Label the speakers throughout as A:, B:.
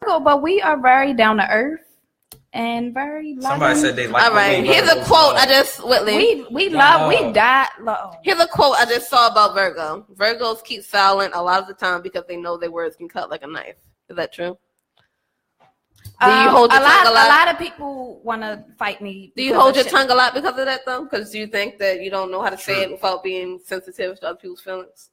A: Virgo, but we are very down to earth and very loving.
B: Somebody said they like.
C: All right, here's a quote I just Whitley.
A: We die love.
C: Here's a quote I just saw about Virgo. Virgos keep silent a lot of the time because they know their words can cut like a knife. Is that true? Do you hold your tongue a lot?
A: A lot of people want to fight me.
C: Do you hold your tongue a lot because of that, though? Because you think that you don't know how to say it without being sensitive to other people's feelings?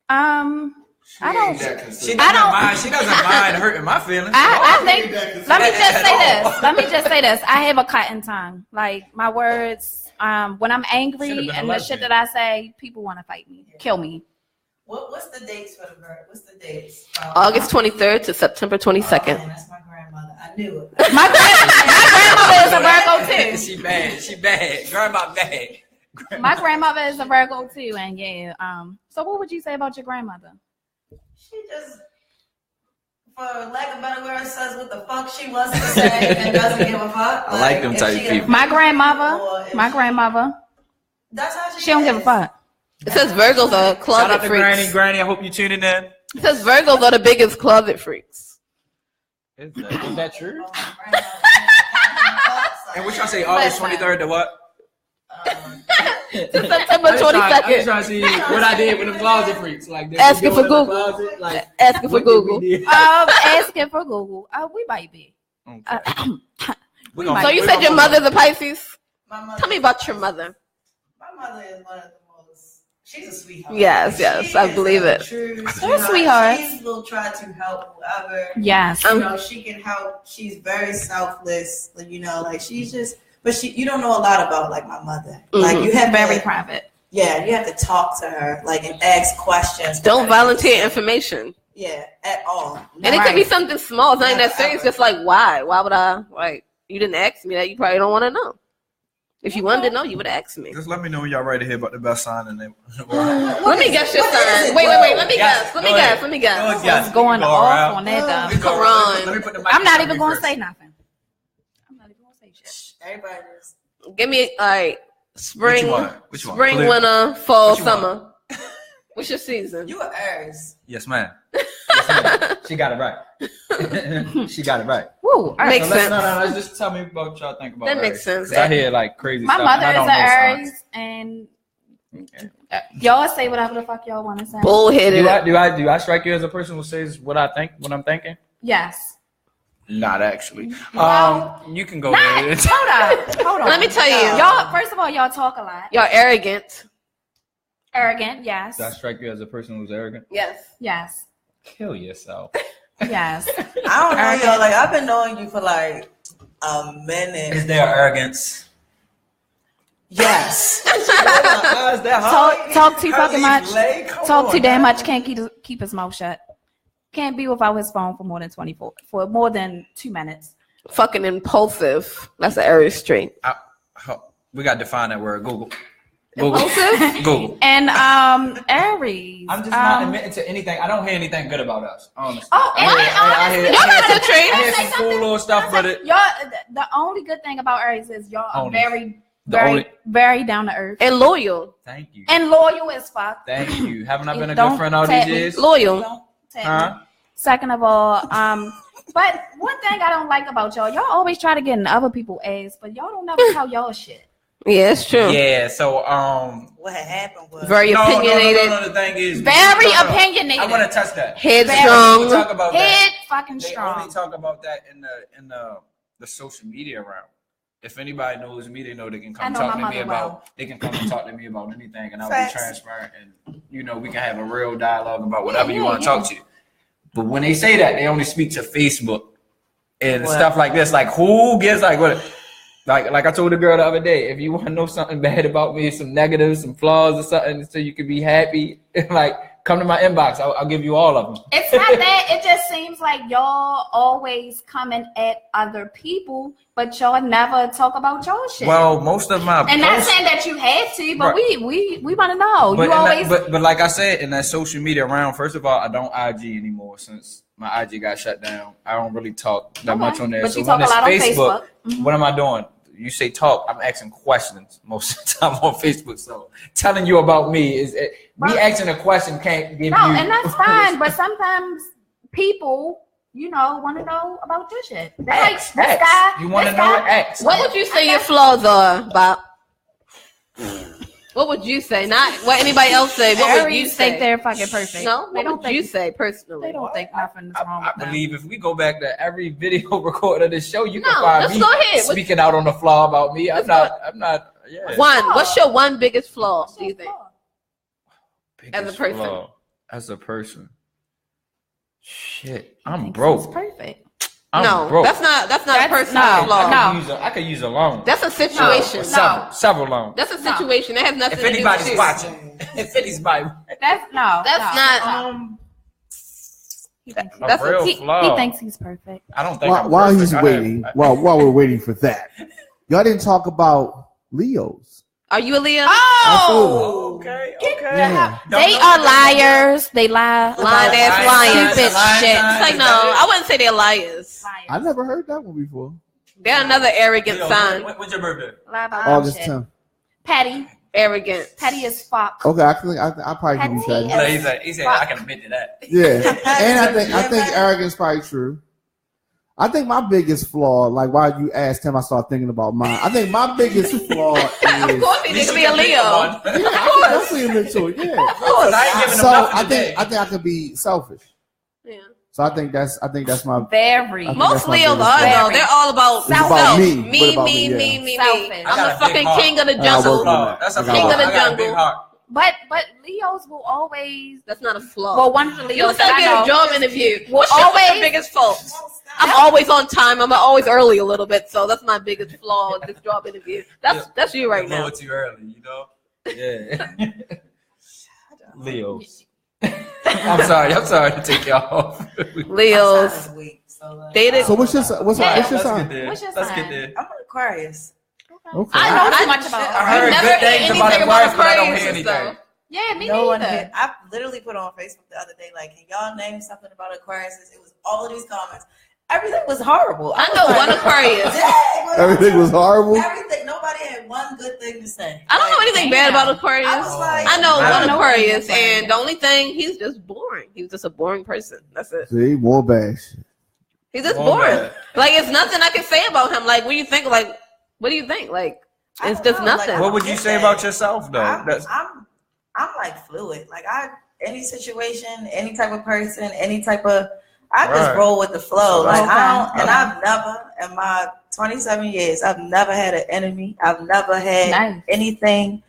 A: I don't.
B: She doesn't mind hurting my feelings.
A: I think. Let me just say this. I have a cutting tongue. Like my words. When I'm angry and the shit that I say, people want to fight me, kill me.
D: What's the dates for the bird? What's the dates?
C: August 23rd to September 22nd.
D: Oh, that's my grandmother. I knew it.
A: My grandmother is a Virgo too.
B: She bad. Grandma bad.
A: My grandmother is a Virgo too, and yeah. So what would you say about your grandmother?
D: She just, for lack of better words, says what the fuck she wants to say and doesn't give a fuck.
B: I like them type of people.
A: My grandmother.
D: That's how
A: she don't give a fuck.
C: It says Virgos are closet
B: Shout out to
C: freaks.
B: Granny. I hope you tuning in.
C: It says Virgos are the biggest closet freaks.
B: Is that true? And what y'all say? August 23rd to what?
C: To September 22nd.
B: I'm trying to see what I did with the closet freaks. Like
C: asking for Google. Closet, like, asking for Google.
A: Asking for Google. We might be.
B: Okay.
C: So you said your mother's a Pisces? Tell me about your mother.
D: My mother is one of the most. She's a sweetheart.
C: Yes, I believe it.
A: She's a sweetheart.
D: She will try to help whoever.
A: Yes.
D: She can help. She's very selfless. Like she's just. But you don't know a lot about like my mother. Mm-hmm. Like you have
A: very private.
D: Yeah, you have to talk to her, like, and ask questions.
C: Don't volunteer information.
D: Yeah, at all.
C: And it could be something small. It's not that serious. Just like why? Why would I? Like you didn't ask me that. You probably don't want to know. If you wanted to know, you would have asked me.
B: Just let me know when y'all ready to hear about the best sign and then.
C: Let me guess your sign. Wait. Let me guess. Let me guess.
A: What's going off on that though?
C: Come on.
A: I'm not even going to say nothing.
D: Everybody is.
C: Give me all right. Spring,
B: Which one?
C: Spring, winter, fall, summer. What's your season?
D: You are Aries.
B: Yes, ma'am. She got it right. She got it right.
A: Woo,
C: makes sense.
B: No. Just tell me about what y'all think about
C: that
B: Aries.
C: makes sense.
B: I hear like crazy
A: My
B: stuff.
A: mother is an Aries, and y'all say whatever the fuck y'all want to say.
C: Bullheaded.
B: Do I strike you as a person who says what I think, what I'm thinking?
A: Yes.
B: Not actually.
A: Well,
B: you can go ahead.
A: Hold on.
C: Let me tell you.
A: Y'all, first of all, y'all talk a lot.
C: Y'all arrogant.
A: Arrogant, yes.
B: Do I strike you as a person who's arrogant?
C: Yes.
B: Kill yourself.
A: Yes.
D: I don't know, y'all. Like, I've been knowing you for like a minute.
B: Is there arrogance?
D: Yes.
A: Talk too fucking much. Talk too damn much. Can't keep his mouth shut. Can't be without his phone for more than 2 minutes.
C: Fucking impulsive. That's an Aries trait.
B: We got to define that word. Google.
C: Impulsive?
B: Google.
A: And Aries.
B: I'm just not admitting to anything. I don't hear anything good about us. Honestly.
C: Y'all got the trait.
B: I hear some cool little stuff, but
A: the only good thing about Aries is y'all are very down to earth
C: and loyal.
B: Thank you.
A: And loyal as fuck.
B: Thank you. Haven't I been a good friend all these years?
C: Loyal.
A: Second of all, but one thing I don't like about y'all always try to get in other people's ass, but y'all don't never tell y'all shit.
C: Yeah, it's true.
B: Yeah, so
D: what had happened was
C: very opinionated.
B: No, the thing is
A: very opinionated.
B: I want to touch that.
C: Headstrong.
B: Talk about
A: Head
B: that.
A: fucking strong.
B: They only talk about that in the social media realm. If anybody knows me, they know they can come talk to me about. They can come and talk to me about anything, and I'll be transparent, and we can have a real dialogue about whatever you want to talk to. But when they say that, they only speak to Facebook and stuff like this. Like who gives like what? Like I told the girl the other day, if you want to know something bad about me, some negatives, some flaws or something, so you can be happy, like come to my inbox. I'll give you all of them.
A: It's not that. It just seems like y'all always coming at other people, but y'all never talk about y'all shit.
B: Well, most of my
A: and not saying that you had to, but we want to know.
B: But like I said, in that social media realm, first of all, I don't IG anymore since my IG got shut down. I don't really talk that much on there.
A: But
B: so
A: you talk a lot on Facebook.
B: Mm-hmm. What am I doing? You say talk, I'm asking questions most of the time on Facebook. So telling you about me is me asking a question can't give you.
A: No, and that's fine. But sometimes people want to know about your shit.
B: X,
A: this
B: X.
A: guy.
B: You want to know X?
C: What would you say your flaws are, Bob? What would you say? Not what anybody else say. What would you
A: think
C: say?
A: they're fucking perfect.
C: No, what would you say personally?
A: They don't think nothing is wrong
B: I
A: with them.
B: believe if we go back to every video record of this show, you can
C: No,
B: find
C: let's
B: me
C: go ahead.
B: speaking out on the flaw about me. I'm not. Yeah.
C: What's your one biggest flaw, do you think?
B: Biggest
C: As a person.
B: flaw. As a person. Shit, I'm broke.
A: Perfect.
C: No,
B: broke.
C: that's not a personal
A: no,
C: flaw.
A: no.
B: I could use a loan.
C: That's a situation.
B: Several loans.
C: That's a situation. That has nothing
B: If
C: to do with
B: anybody's
C: you.
B: watching, if anybody's
A: That's
C: not.
B: a real flaw.
A: He thinks he's perfect.
B: I don't think.
E: While he's waiting, while we're waiting for that, y'all didn't talk about Leos.
C: Are you a Leo?
A: Oh,
B: okay.
E: Yeah.
A: They are liars. They lie.
C: Lying-ass liars.
A: Stupid shit.
C: It's like, no, I wouldn't say they're liars.
E: I never heard that one before.
C: They're another arrogant sign.
B: When's your birthday?
A: Lie about
E: August
A: shit.
E: 10th.
A: Petty.
C: Arrogant.
A: Petty as fuck.
E: Okay, I probably can be
A: Petty.
E: petty.
B: He said I can admit to that.
E: Yeah, and I think arrogance is probably true. I think my biggest flaw, like while you asked him, I started thinking about mine. I think my biggest flaw is.
C: Of course, he needs to be a Leo.
E: Yeah, I can definitely into it. Yeah.
B: Of course. I ain't giving him
E: So
B: nothing
E: I
B: today.
E: think I could be selfish.
C: Yeah.
E: So I think that's my.
A: Very.
E: I think
C: Most
E: that's my
C: Leos
E: biggest
C: are
E: flaw.
C: though. They're all about
E: It's about
C: self.
E: me.
C: Me,
E: What about
C: me,
E: me?
C: me,
E: Yeah.
C: me, me.
A: Selfish.
C: I'm
B: I
C: the
B: got a big
C: fucking
B: heart.
C: king of the
E: I work
C: jungle.
E: with that.
B: That's a
E: I got
C: king
E: it.
C: of the
B: I got a big
C: jungle.
B: heart.
A: But Leos will always.
C: That's not a flaw.
A: Well, one of the
C: You
A: Leos
C: was trying to
A: that
C: get
A: I
C: a
A: know.
C: job interview.
A: Will
C: What's your
A: always-
C: biggest fault? I'm always on time. I'm always early a little bit, so that's my biggest flaw in this job interview. That's you right
B: A
C: now.
B: little too early, you know? Yeah. Leos. I'm sorry to take y'all off.
C: Leos. Dated.
E: So what's your sign?
A: What's your
B: Let's
A: sign?
B: get there.
D: I'm an Aquarius.
E: Okay.
A: I know too much about
B: I
A: her.
B: heard
C: never
B: good
C: hear
B: things about
C: anything
B: Aquarius,
C: about
B: but I don't hear
C: Aquariuses,
B: anything.
C: though.
A: Yeah, me
D: No one
A: neither.
D: hit. I literally put on Facebook the other day, like, can y'all name something about Aquarius? It was all of these comments. Everything was horrible.
C: I know one Aquarius.
E: Everything was horrible.
D: Everything. Nobody had one good thing to say.
C: I don't know anything bad about Aquarius.
D: I was like,
C: I know
B: I
C: one
B: don't know
C: Aquarius,
A: anything.
C: and the only thing, he's just boring. He's just a boring person. That's it.
E: See, more bash.
C: He's just
B: More
C: boring.
B: bad.
C: Like, it's nothing I can say about him. Like, what do you think? Like, what do you think? Like,
D: I
C: it's
D: don't
C: just
D: know, like,
C: nothing.
B: What would you say about yourself, though?
D: I'm like fluid. Like any situation, any type of person, any type of I just
B: Right.
D: roll with the flow. Like
A: Okay.
D: I don't, and I've never in my 27 years, I've never had an enemy. I've never had
A: Nice.
D: anything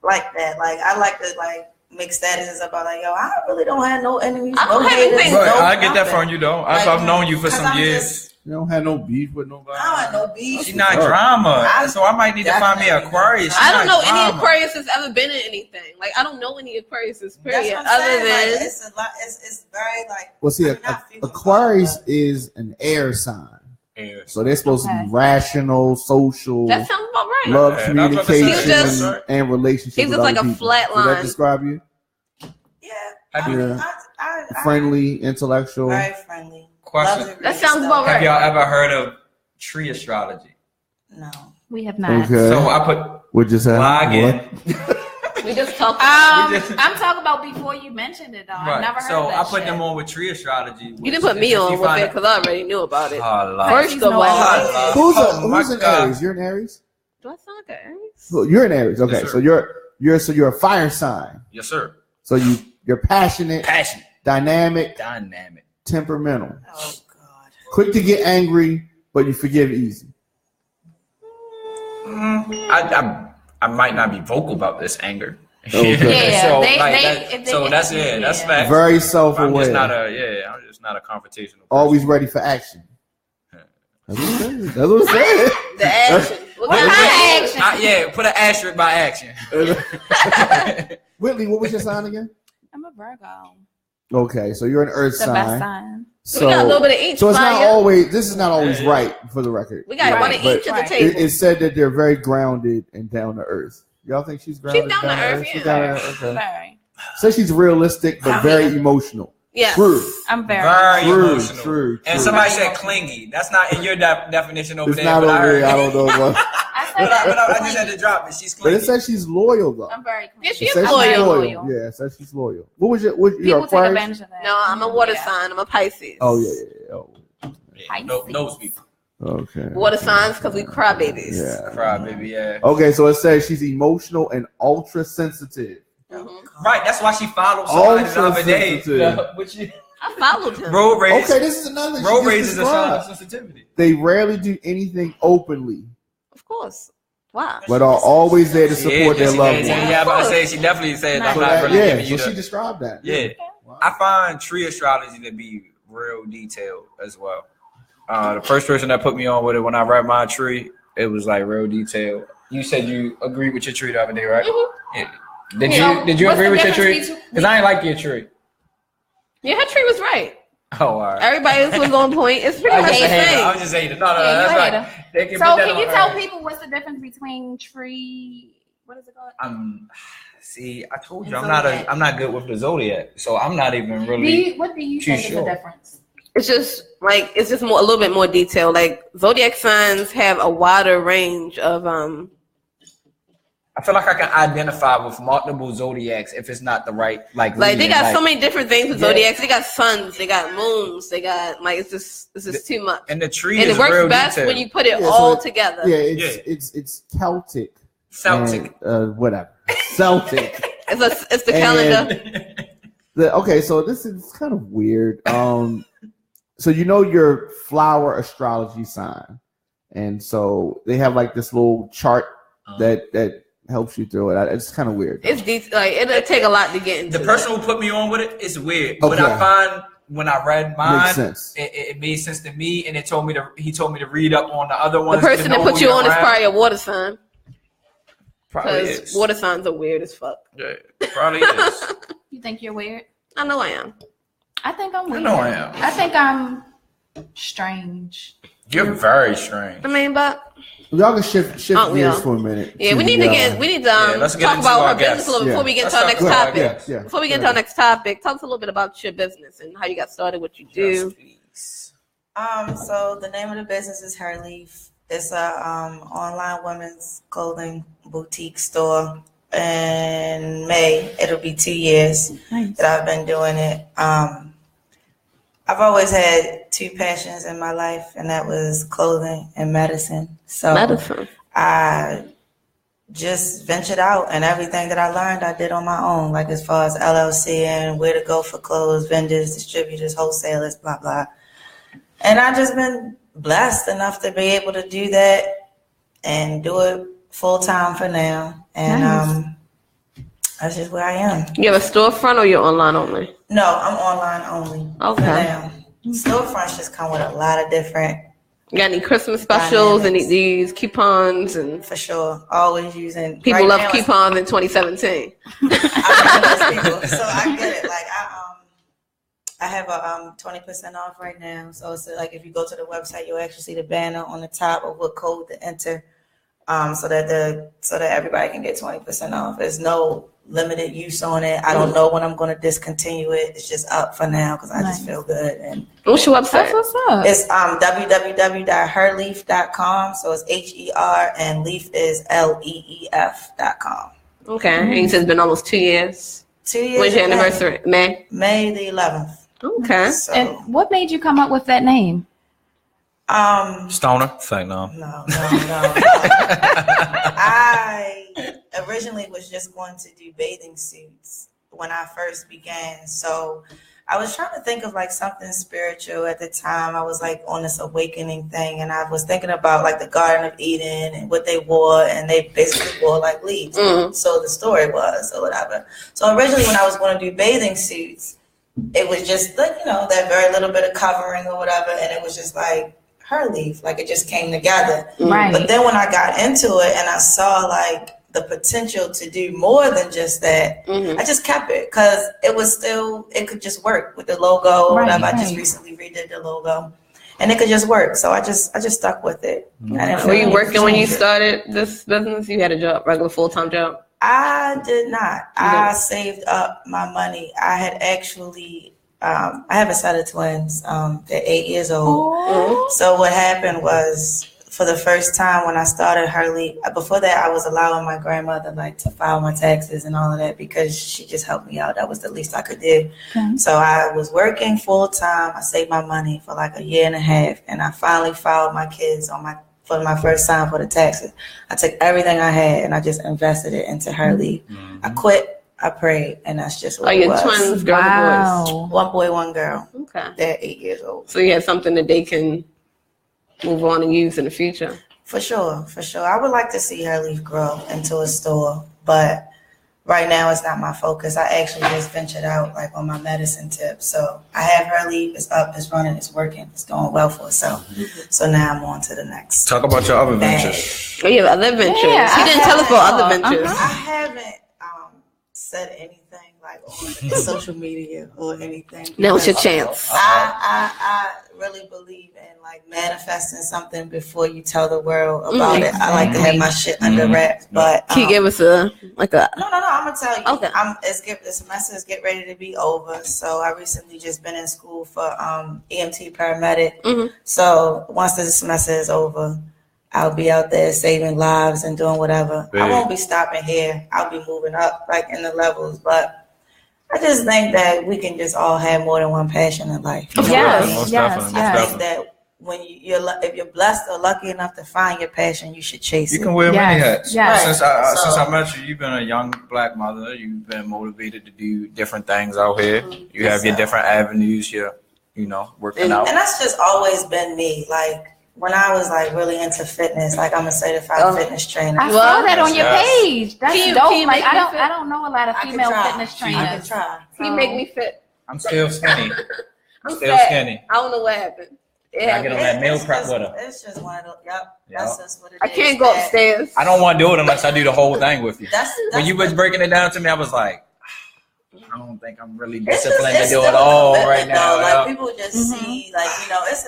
D: like that. Like I like to like make statuses about like, yo, I really don't have no enemies.
C: I don't
D: no
C: have
D: haters,
C: anything.
D: no
B: But I get that
D: nothing.
B: from you, though.
D: Like,
B: I've known you for
D: 'cause
B: some
D: I'm
B: years.
D: just-
E: You don't have no beef with nobody.
D: I don't have no beef.
B: She's not
E: Right.
B: drama, so I might need to find me an
D: Definitely.
B: Aquarius. She
C: I don't
B: not
C: know any
B: drama.
C: Aquarius that's ever been in anything. Like, I don't know any Aquariuses,
D: That's
C: period.
D: what I'm
C: Other
D: saying.
C: than
D: Like, it's a lot. It's very like.
E: Well, see,
D: I'm not feeling
E: Aquarius
D: bad,
E: is an air sign,
B: Yeah.
E: so they're supposed to
A: Okay.
E: be rational, social,
C: that sounds about right.
E: love,
B: Yeah, that's what I'm
E: communication,
C: saying. He's
E: and,
B: just-
E: and relationships.
C: he's
E: with
C: just like
E: other
C: a
E: people.
C: flat
E: Does that
C: line.
E: describe you?
D: Yeah.
B: Have you-
E: Yeah.
D: I
E: Friendly, intellectual.
D: Very friendly.
B: Question.
D: Love to
C: That
D: read
C: sounds
D: stuff.
C: about
B: Have
C: right.
B: y'all ever heard of tree astrology?
D: No.
A: We have not.
E: Okay.
B: So I put
E: What just happened?
B: log in.
C: We just talked.
B: We just-
A: I'm talking about before you mentioned it though. I've never heard
B: So
A: of that
B: I put
A: shit.
B: them on with tree astrology.
C: You didn't put me on with it because I already knew about it. First of all,
E: Who's
B: Oh my
E: who's an
B: God.
E: Aries? You're an Aries.
C: do I sound like an Aries?
E: Well, you're an Aries. Okay,
B: Yes,
E: so
B: sir.
E: you're a fire sign.
B: Yes, sir.
E: So you're passionate,
B: Passionate,
E: dynamic,
B: dynamic.
E: temperamental,
D: Oh God.
E: quick to get angry, but you forgive easy.
B: I might not be vocal about this anger.
E: Okay.
A: Yeah,
B: so
A: they-
B: like
A: they-
B: that,
A: if they
B: so
A: get-
B: that's it.
A: yeah.
B: That's fact.
E: Very
B: I'm just not
E: self-aware,
B: I'm just not a confrontational person.
E: always ready for action. That's what it said. That's what it said.
C: The action. What
A: What
C: kind of
A: kind
C: action?
A: of action?
B: Yeah, put an asterisk by action.
E: Whitley, what was your sign again?
A: I'm a Virgo.
E: Okay, so you're an Earth
A: The best
E: sign.
A: sign.
E: So,
C: We got a little bit of each.
E: so it's not
C: Fire.
E: always. This is not always right for the record.
C: We got one of
E: But
C: each at the
A: Right.
C: table.
E: It said that they're very grounded and down to earth. Y'all think she's grounded?
C: She's down to earth,
E: She's
C: yeah.
E: down to earth. Okay.
A: Very.
E: So she's realistic but very emotional.
C: Yes.
E: True.
A: I'm very.
B: Very
E: True,
B: emotional.
E: true,
B: And
E: true.
B: somebody said clingy. That's not in your definition over
E: It's
B: there.
E: not
B: but
E: over
B: I heard
E: there. I don't know. What,
A: I
B: But
A: said
B: I just had to drop it. She's
E: but
B: clingy.
E: it says she's loyal though.
A: I'm very.
C: Yeah, she
E: It
C: is
E: says
A: I'm very
E: she's
C: loyal.
A: loyal.
E: Yeah, it says she's loyal. What was your
A: People take
E: Aquarius?
A: advantage of that.
C: No, I'm a water
A: Yeah.
C: sign. I'm a Pisces.
E: Oh yeah. Oh.
B: Those people.
E: Okay.
C: Water signs because we crybabies.
E: Yeah.
B: Crybaby, yeah.
E: Okay, so it says she's emotional and ultra sensitive.
B: Right, that's why she followed somebody the other day.
C: I followed him.
B: Road rage.
E: Okay, this is another.
B: Road rage is a sign of sensitivity.
E: They rarely do anything openly.
C: Of course. Why?
E: But are always there to support their loved ones.
B: Yeah, I'm about to say she definitely said I'm
E: So
B: not
E: that,
B: really
E: yeah,
B: giving you
E: so she described that.
B: Yeah. Wow. I find tree astrology to be real detailed as well. The first person that put me on with it when I read my tree, it was like real detailed. You said you agreed with your tree the other day, right? Mm-hmm. Yeah. Did you agree with your tree? Because I ain't like your tree.
C: Yeah, her tree was right.
B: Oh, all right.
C: Everybody else was on point. It's pretty much the same.
B: I was just hating. No, that's right.
A: So can you tell people what's the difference between tree? What is it called?
B: See, I told you I'm not good with the Zodiac, so I'm not even really.
A: What do you think is the difference?
C: It's just more a little bit more detailed. Like Zodiac signs have a wider range of
B: I feel like I can identify with multiple zodiacs if it's not the right
C: like they got so many different things with zodiacs. They got suns, they got moons, they got it's just too much.
B: And the tree
C: and
B: is
C: it works
B: real
C: best
B: detailed.
C: when you put it all together.
E: Yeah, it's Celtic. And, whatever. Celtic.
C: it's the calendar.
E: Okay, so this is kind of weird. So you know your flower astrology sign, and so they have like this little chart that helps you through it. It's kind of weird.
C: It's it'll take a lot to get into.
B: The person who put me on with it is weird. Okay. But I find when I read mine, it made sense to me, and he told me to read up on the other ones.
C: The person that put you on is probably a water sign. Because water signs are weird as fuck.
B: Yeah, probably is.
A: You think you're weird?
C: I know I am.
A: I think I'm weird.
B: I know I am.
A: I think I'm strange.
B: You're very strange.
C: I mean, but
E: y'all can shift gears for a minute.
C: Yeah, we need to talk about our business a little before we get to our next topic. Before we get to our next topic, tell us a little bit about your business and how you got started, what you do.
D: So the name of the business is Her Leaf. It's a online women's clothing boutique store. In May, it'll be 2 years that I've been doing it. I've always had two passions in my life, and that was clothing and medicine. So I just ventured out, and everything that I learned, I did on my own, like as far as LLC and where to go for clothes, vendors, distributors, wholesalers, blah, blah. And I've just been blessed enough to be able to do that and do it full time for now. And that's just where I am.
C: You have a storefront or you're online only?
D: No, I'm online only. Okay. For now. Storefronts just come with a lot of different.
C: You got any Christmas specials and these coupons and
D: for sure. Always using
C: people love coupons in 2017.
D: I'm one of those people, so I get it. Like I have a 20% off right now. So it's like if you go to the website, you'll actually see the banner on the top of what code to enter, so that everybody can get 20% off. There's no limited use on it. I don't know when I'm going to discontinue it. It's just up for now because I just feel good. And
C: what's your website?
A: What's up?
D: It's www.herleaf.com. So it's HER and leaf is LEEF.com.
C: Okay. And you said it's been almost 2 years. 2 years. When's your anniversary? May the 11th. Okay.
A: So, and what made you come up with that name?
B: Stoner? Say no.
D: No. I originally was just going to do bathing suits when I first began. So I was trying to think of like something spiritual at the time. I was like on this awakening thing, and I was thinking about like the Garden of Eden and what they wore, and they basically wore like leaves. So the story was or whatever. So originally when I was going to do bathing suits, it was just like, that very little bit of covering or whatever, and it was just like Her Leaf, like it just came together.
A: Right.
D: But then when I got into it and I saw like the potential to do more than just that, I just kept it because it could just work with the logo or whatever. I just recently redid the logo and it could just work. So I just stuck with it.
C: Were you working when you started this business? You had a job, regular full-time job?
D: I did not. I saved up my money. I had actually, I have a set of twins. They're 8 years old. So what happened was for the first time when I started Hurley. Before that, I was allowing my grandmother like to file my taxes and all of that because she just helped me out. That was the least I could do. Okay. So I was working full time. I saved my money for like a year and a half, and I finally filed my kids for my first time for the taxes. I took everything I had and I just invested it into Hurley. Mm-hmm. I quit. I prayed, and that's just what it was. Are your twins girls or boys? One boy, one girl. Okay. They're 8 years old.
C: So you have something that they can move on and use in the future?
D: For sure. I would like to see Hurley grow into a store, but right now it's not my focus. I actually just ventured out like on my medicine tip. So I have Hurley, it's up, it's running, it's working, it's doing well for itself. Mm-hmm. So now I'm on to the next.
B: Talk about your other ventures.
C: Oh, you have other ventures. Yeah, he didn't tell us about other ventures.
D: I haven't said anything like on social media or anything.
C: Now it's your chance.
D: I really believe in like manifesting something before you tell the world about it. I like to have my shit under wraps, but
C: can you give us a No,
D: I'm gonna tell you. Okay. The semester is getting ready to be over, so I recently just been in school for EMT paramedic. Mm-hmm. So once the semester is over, I'll be out there saving lives and doing whatever. I won't be stopping here. I'll be moving up like in the levels, but I just think that we can just all have more than one passion in life.
B: Yes.
D: I think that when if you're blessed or lucky enough to find your passion, you should chase it.
B: You can wear many hats. Yes. Since I met you, you've been a young black mother. You've been motivated to do different things out here. Mm-hmm. You have your different avenues. You're, working out.
D: And that's just always been me. Like when I was like really into fitness, like I'm a certified fitness trainer.
A: I saw that on your page. That's dope. Like I don't know a lot of female fitness trainers.
D: I can try.
C: Can you make me fit?
B: I'm still skinny.
C: I'm still skinny. I don't know what happened.
B: I get on that meal prep with her.
D: It's just one of those. Yep. That's just what it is.
C: I can't go upstairs.
B: I don't want to do it unless I do the whole thing with you. When you was breaking it down to me, I was like, I don't think I'm really disciplined to do it all right now.
D: Like people just see, like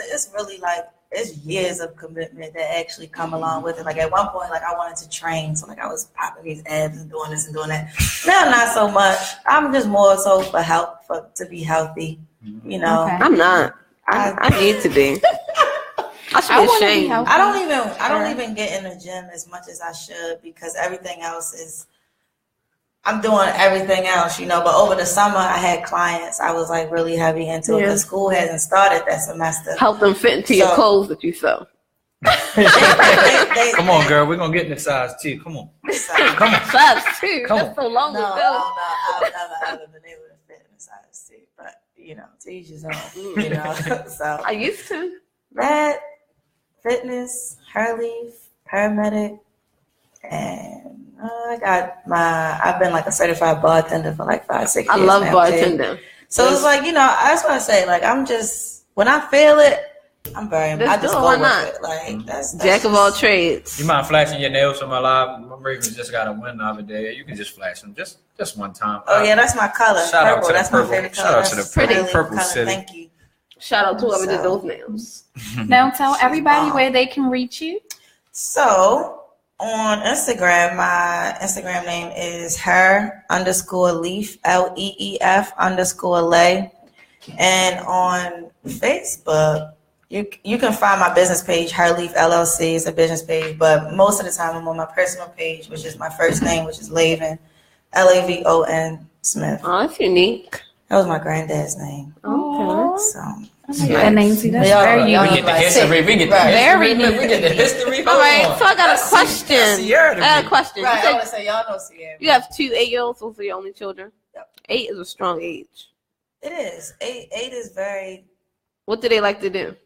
D: it's really like. It's years of commitment that actually come along with it. Like at one point, like I wanted to train, so like I was popping these abs and doing this and doing that. Now, not so much. I'm just more so for health, to be healthy. Okay.
C: I'm not. I need to be. I should be ashamed.
D: I don't even get in the gym as much as I should because everything else is. I'm doing everything else, but over the summer I had clients. I was like really heavy into it because school hasn't started that semester.
C: Help them fit into your clothes that you sew.
B: Come on, girl. We're going to get in the size 2. Come on. Come on.
C: Size 2? That's so long ago.
D: No. I've never been able to fit in a size 2. But, to each his own, So
C: I used to.
D: That, fitness, Hurley, paramedic, and I've been like a certified bartender for like 5-6 years.
C: I love bartending.
D: So it's like, that's what I say. Like, I'm just, when I feel it, I just go with it. Like, that's
C: Jack of all trades.
B: You mind flashing your nails from my live? My Ravens just got a win the other day. You can just flash them just one time.
D: Oh, yeah, that's my color.
B: Shout out to that's purple. My favorite color. Shout out to the pretty purple color. City.
D: Thank you.
C: Shout out to whoever did those nails.
A: Now tell everybody where they can reach you.
D: So, on Instagram, my Instagram name is her_leaf, LEEF_lay. And on Facebook, you can find my business page, Her Leaf LLC. It's a business page, but most of the time I'm on my personal page, which is my first name, which is Lavon, LAVON Smith.
C: Oh, that's unique.
D: That was my granddad's name.
C: Okay.
D: So
A: that name, see, that's very unique.
B: We get the history. We get the history.
C: All right, so I got a question. I
D: want to say y'all know Sierra.
C: You have 2 8-year-olds, those are your only children? Yep. 8 is a strong age.
D: It is. 8 is very.
C: What do they like to do?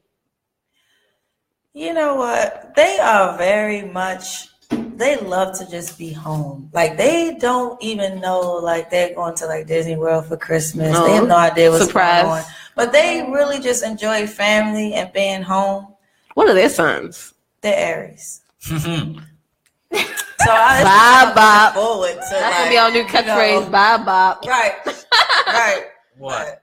D: You know what? They are very much. They love to just be home. Like they don't even know like they're going to like Disney World for Christmas. They have no idea what's going on. But they really just enjoy family and being home.
C: What are their signs?
D: They're Aries. So
C: I bye
D: forward to
C: that's gonna be our new catchphrase. Bye bop.
D: Right.
B: What?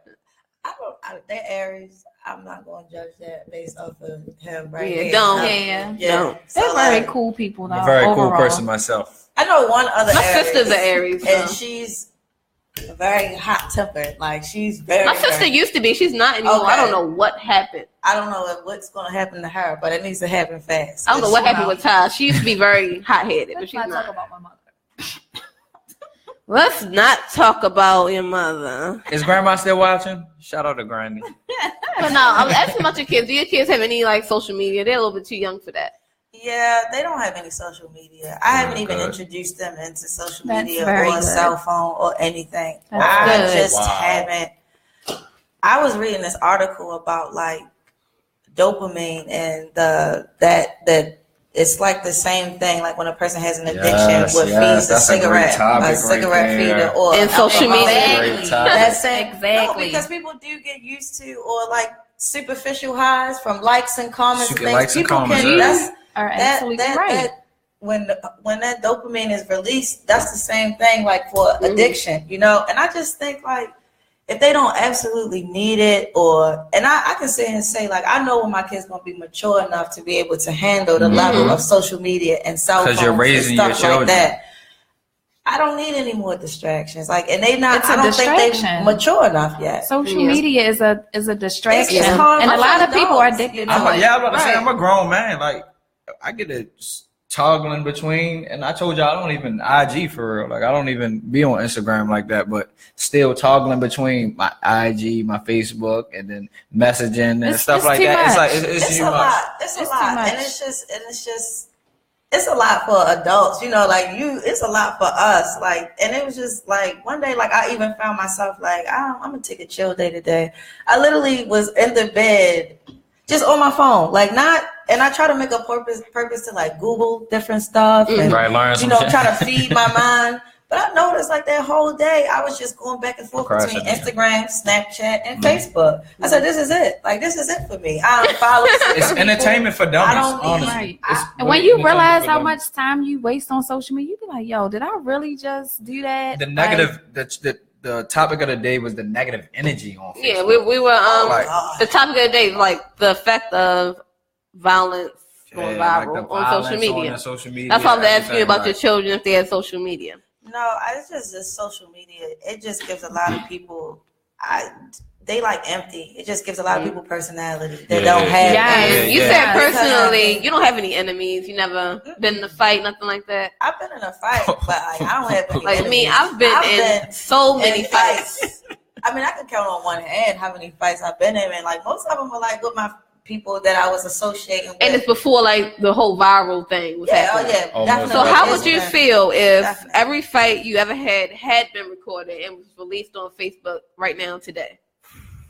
D: They're Aries. I'm not going to judge that based off of him right
C: here.
D: Don't.
A: They're very cool people, though.
B: I'm a very cool person myself.
D: I know one other
C: My
D: Aries.
C: sister's an Aries.
D: And she's very hot tempered. Like she's very.
C: My sister used to be. She's not anymore.
D: Okay.
C: I don't know what happened.
D: I don't know what's going to happen to her, but it needs to happen fast.
C: I don't know what happened with Ty. She used to be very hot headed, but she's not.
A: Talk about my mother.
C: Let's not talk about your mother.
B: Is Grandma still watching? Shout out to Granny.
C: But no, I was asking about your kids. Do your kids have any like social media? They're a little bit too young for that.
D: Yeah, they don't have any social media. I haven't even introduced them into social media or a
A: good.
D: cell phone or anything.
A: That's
D: I just haven't. I was reading this article about like dopamine and that it's like the same thing. Like when a person has an addiction, what feeds a cigarette feeder, or
C: and social media.
D: That's exactly
A: No,
D: because people do get used to or like superficial highs from likes and comments. People can.
A: Are absolutely right.
D: When that dopamine is released, that's the same thing like for addiction, you know. And I just think like if they don't absolutely need it, and I can sit here and say like I know when my kids gonna be mature enough to be able to handle the level of social media and cell phones
B: you're raising
D: and
B: your
D: stuff
B: children.
D: like that. I don't need any more distractions. Like, and I don't think they're mature enough yet.
A: Social media is a distraction,
D: It's
A: and a lot of people are addicted to it.
B: I'm about to say I'm a grown man. Like, I get it toggling between, and I told y'all I don't even IG for real. Like, I don't even be on Instagram like that, but still toggling between my IG, my Facebook, and then messaging and stuff like that. It's like it's
D: a lot. It's a lot, and it's just. It's a lot for adults, you know, like it's a lot for us. Like, and it was just like one day, like I even found myself like, I'm going to take a chill day today. I literally was in the bed just on my phone, like and I try to make a purpose to like Google different stuff and,
B: learn some shit.
D: try to feed my mind. But I noticed like that whole day, I was just going back and forth between Instagram, Snapchat, and Facebook. I said, this is it. Like, this is it for me. I don't follow.
B: It's entertainment for dummies,
D: I don't
B: honestly.
A: And when you realize how much time you waste on social media, you be like, yo, did I really just do that?
B: The negative, the topic of the day was the negative energy on Facebook.
C: Yeah, we were, the topic of the day is like the effect of violence going viral on social media. That's why I was asking you about your children if they had social media.
D: No, it's just this social media. It just gives a lot of people. They like empty. It just gives a lot of people personality. They don't have.
C: You said personally, you don't have any enemies. You never been in a fight, nothing like that.
D: I've been in a fight, but like I don't have any
C: like
D: enemies.
C: me. I've been in so many fights.
D: I mean, I can count on one hand how many fights I've been in, and like most of them were like with my people that I was associating with.
C: And it's before like the whole viral thing was happening.
D: Definitely.
C: So how would you feel if every fight you ever had been recorded and was released on Facebook right now today?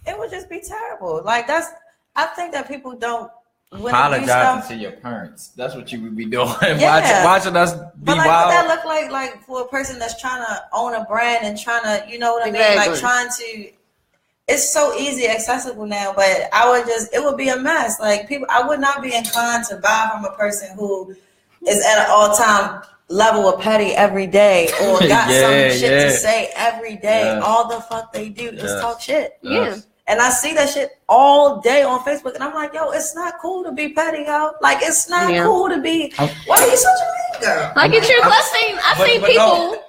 D: It would just be terrible. Like I think that people don't
B: apologizing to your parents. That's what you would be doing. Watching us be
D: but like,
B: wild.
D: what that look like for a person that's trying to own a brand and trying to, you know what I mean? Like trying to. It's so easy, accessible now, but it would be a mess. Like I would not be inclined to buy from a person who is at an all-time level of petty every day or got some shit to say every day. All the fuck they do is talk shit. And I see that shit all day on Facebook, and I'm like, yo, it's not cool to be petty, yo. Like, it's not cool to be. Why are you such a mean girl?
C: Like, it's true. I've seen people.
B: No.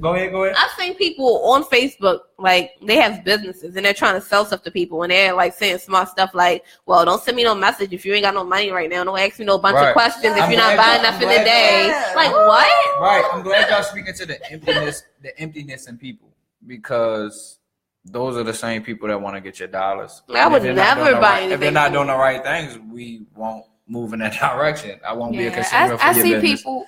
B: Go ahead.
C: I've seen people on Facebook, like, they have businesses and they're trying to sell stuff to people and they're like saying smart stuff like, well, don't send me no message if you ain't got no money right now. Don't ask me no bunch of questions if you're not buying nothing today. Like, what?
B: Right. I'm glad y'all speaking to the emptiness in people, because those are the same people that want to get your dollars.
C: I would never buy anything.
B: If they're not doing the right things, we won't move in that direction. I won't be a consumer for your business.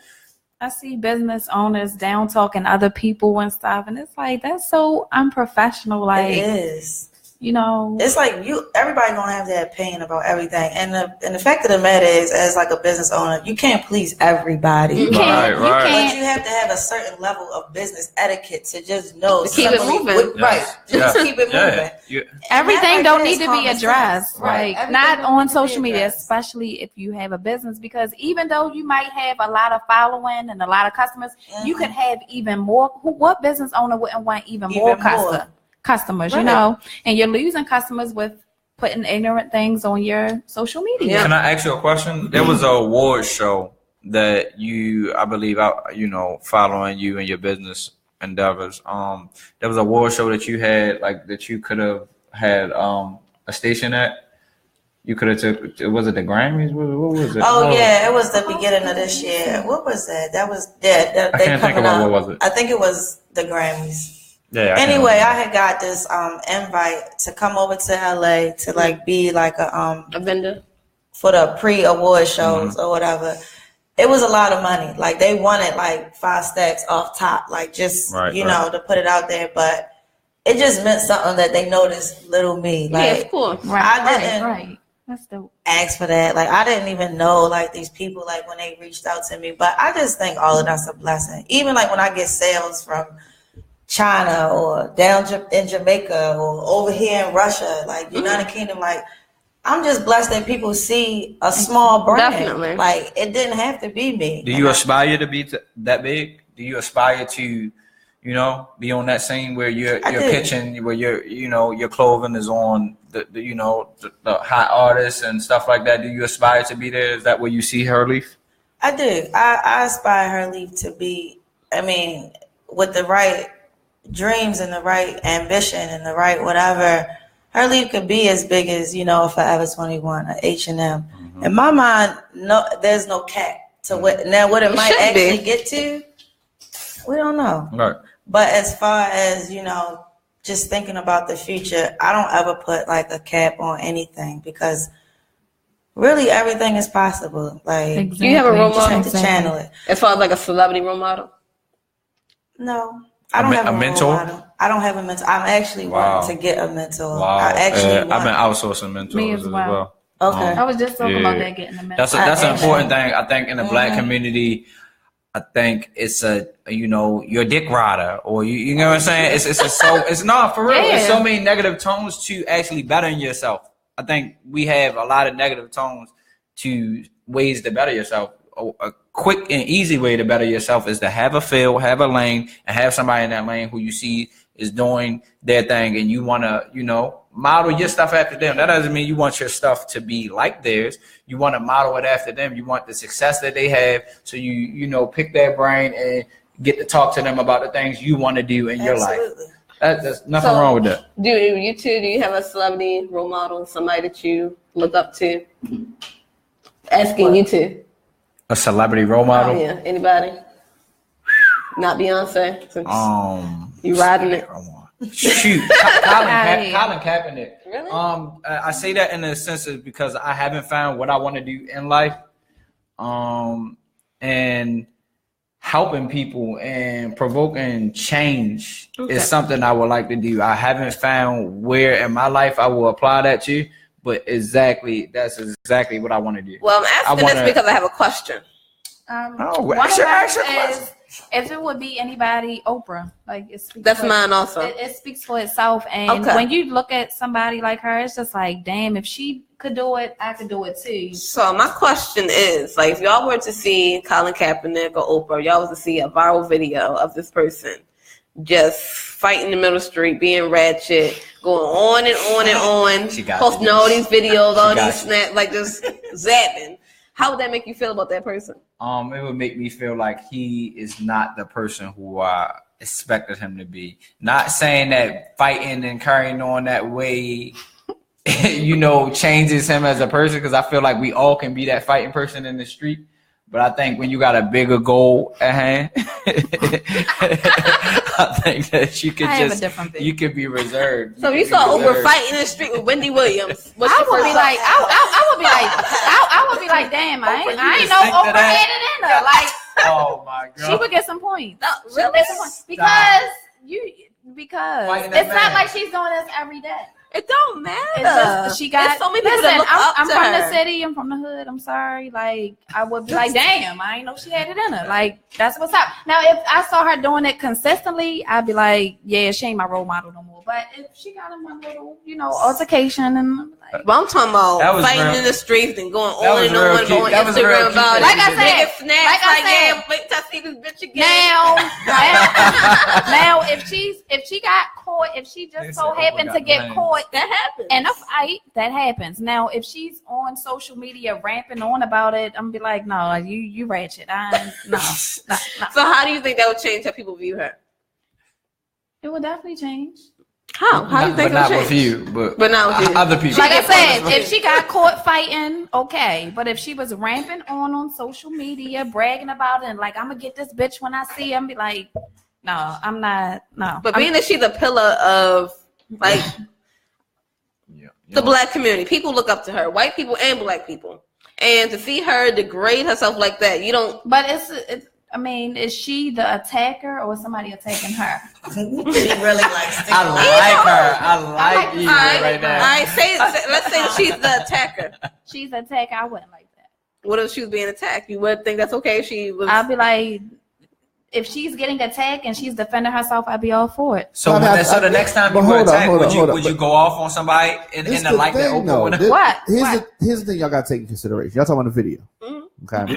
A: I see business owners down talking other people and stuff, and it's like, that's so unprofessional. Like,
D: it is.
A: You know,
D: it's like everybody gonna have their opinion about everything, and the fact of the matter is, as like a business owner, you can't please everybody.
A: You can't.
D: But you have to have a certain level of business etiquette to just know
C: to keep it moving.
D: Just keep it moving.
A: Everything don't need to be addressed, like not on social media, especially if you have a business, because even though you might have a lot of following and a lot of customers, you could have even more. What business owner wouldn't want even more customers, you know, and you're losing customers with putting ignorant things on your social media.
B: Can I ask you a question? There was an award show that I believe, following you and your business endeavors. There was a award show that you had, like that you could have had a station at. You could have took. Was it the Grammys? What was it?
D: Oh yeah, it was the beginning of this year. What was that? That was
B: I can't think about what was it.
D: I think it was the Grammys.
B: Yeah.
D: Anyway, I had got this invite to come over to LA to like be like a
C: vendor
D: for the pre-award shows or whatever. It was a lot of money. Like they wanted like 5 stacks off top, like just you know, to put it out there. But it just meant something that they noticed little me. Like,
C: yeah, of course.
D: I didn't
A: right. That's dope.
D: Ask for that. Like I didn't even know like these people like when they reached out to me. But I just think all of that's a blessing. Even like when I get sales from China or down in Jamaica or over here in Russia, like United Kingdom, like I'm just blessed that people see a small brand. Definitely. Like it didn't have to be me.
B: Do you aspire to be that big? Do you aspire to, you know, be on that scene where your kitchen, where your clothing is on the hot artists and stuff like that? Do you aspire to be there? Is that where you see Her Leaf?
D: I do. I aspire Her Leaf to be. I mean, with the right dreams and the right ambition and the right whatever, Her Leaf could be as big as Forever 21 or H&M. In my mind, no, there's no cap to what it might actually get to. We don't know.
B: Right.
D: But as far as, just thinking about the future, I don't ever put like a cap on anything because really everything is possible. Like,
C: do you have a role model?
D: To channel it.
C: As far as like a celebrity role model?
D: No. I don't have a mentor. Model. I don't have a mentor. I'm actually wanting to get a mentor.
B: Wow. I've been outsourcing mentors
A: Me as well.
D: Okay.
A: I was just talking about that, getting a mentor.
B: That's an important thing. I think in the Black community, I think it's you're a dick rider, or you know what I'm saying. It's not for real. Yeah. There's so many negative tones to actually bettering yourself. I think we have a lot of negative tones to ways to better yourself. A quick and easy way to better yourself is to have a field, have a lane, and have somebody in that lane who you see is doing their thing, and you want to model your stuff after them. That doesn't mean you want your stuff to be like theirs. You want to model it after them. You want the success that they have. So you pick their brain and get to talk to them about the things you want to do in your life. There's nothing wrong with that.
C: Do you have a celebrity role model, somebody that you look up to? Asking you to.
B: A celebrity role model?
C: Oh, yeah. Anybody? Not Beyonce? You riding it?
B: Shoot, Colin Kaepernick.
C: Really?
B: I say that in a sense of because I haven't found what I want to do in life, and helping people and provoking change is something I would like to do. I haven't found where in my life I will apply that to, but that's exactly what I want to do.
C: Well, I'm asking this because I have a question.
A: If it would be anybody, Oprah, like
C: that's mine also.
A: It speaks for itself, and when you look at somebody like her, it's just like, damn, if she could do it, I could do it too.
C: So my question is, like, if y'all were to see Colin Kaepernick or Oprah, y'all was to see a viral video of this person just fighting in the middle of the street, being ratchet, going on and on and on, posting all these videos, all these snaps, like just zapping. How would that make you feel about that person?
B: It would make me feel like he is not the person who I expected him to be. Not saying that fighting and carrying on that way, changes him as a person, because I feel like we all can be that fighting person in the street. But I think when you got a bigger goal at hand, I think that you could be reserved.
C: So you saw Oprah fighting in the street with Wendy Williams.
A: I would be like, damn, I ain't know Oprah had it in her. Like,
B: oh my God,
A: she would get some points.
C: No, really?
A: Because it's not like she's doing this every day.
C: It don't matter.
A: It's just, she got
C: so many people that look up
A: I'm
C: to
A: from
C: her.
A: the city. I'm from the hood. I'm sorry. Like, I would be like, damn, I ain't know she had it in her. Like, that's what's up. Now, if I saw her doing it consistently, I'd be like, yeah, she ain't my role model no more. But if she got in one little, altercation and like,
C: but I'm talking about fighting in the streets and going on and on, going Instagram about it.
A: Like I said,
C: wait till I see this bitch again.
A: Now, if she got caught, if she just so happened to get caught,
C: that happens.
A: In a fight, that happens. Now, if she's on social media ramping on about it, I'm gonna be like, no, you ratchet. No.
C: So how do you think that would change how people view her?
A: It will definitely change.
C: How do you think
B: but not
C: change?
B: with you, but not with you. Other people.
A: Like I said, if she got caught fighting, okay. But if she was ramping on social media, bragging about it, and like I'm gonna get this bitch when I see him, be like, no, I'm not. No.
C: But being that she's a pillar of like the black community, people look up to her, white people and black people, and to see her degrade herself like that, you don't.
A: But it's. I mean, is she the attacker or is somebody attacking her?
D: She really likes to.
B: I like her. I like you right now.
C: Let's say she's the attacker.
A: She's the attacker. I wouldn't like that.
C: What if she was being attacked? You would think that's okay if she was.
A: I'd be like, if she's getting attacked and she's defending herself, I'd be all for it.
B: So, the next time you were attacked, would you go off on somebody in the light that open?
A: What?
E: Here's the thing y'all got to take into consideration. Y'all talking about the video. Okay.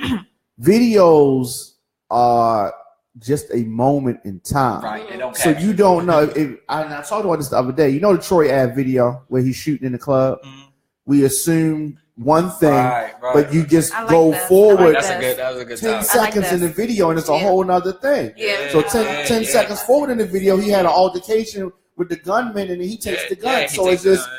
E: Videos are just a moment in time.
B: Right. They don't
E: so you don't know. I talked about this the other day. You know the Troy Ave video where he's shooting in the club? We assume one thing, but you just go forward.
B: That was a good
E: 10 seconds in the video, and it's a whole nother thing.
C: Yeah.
E: So 10 seconds forward in the video, he had an altercation with the gunman, and he takes the gun. So it's just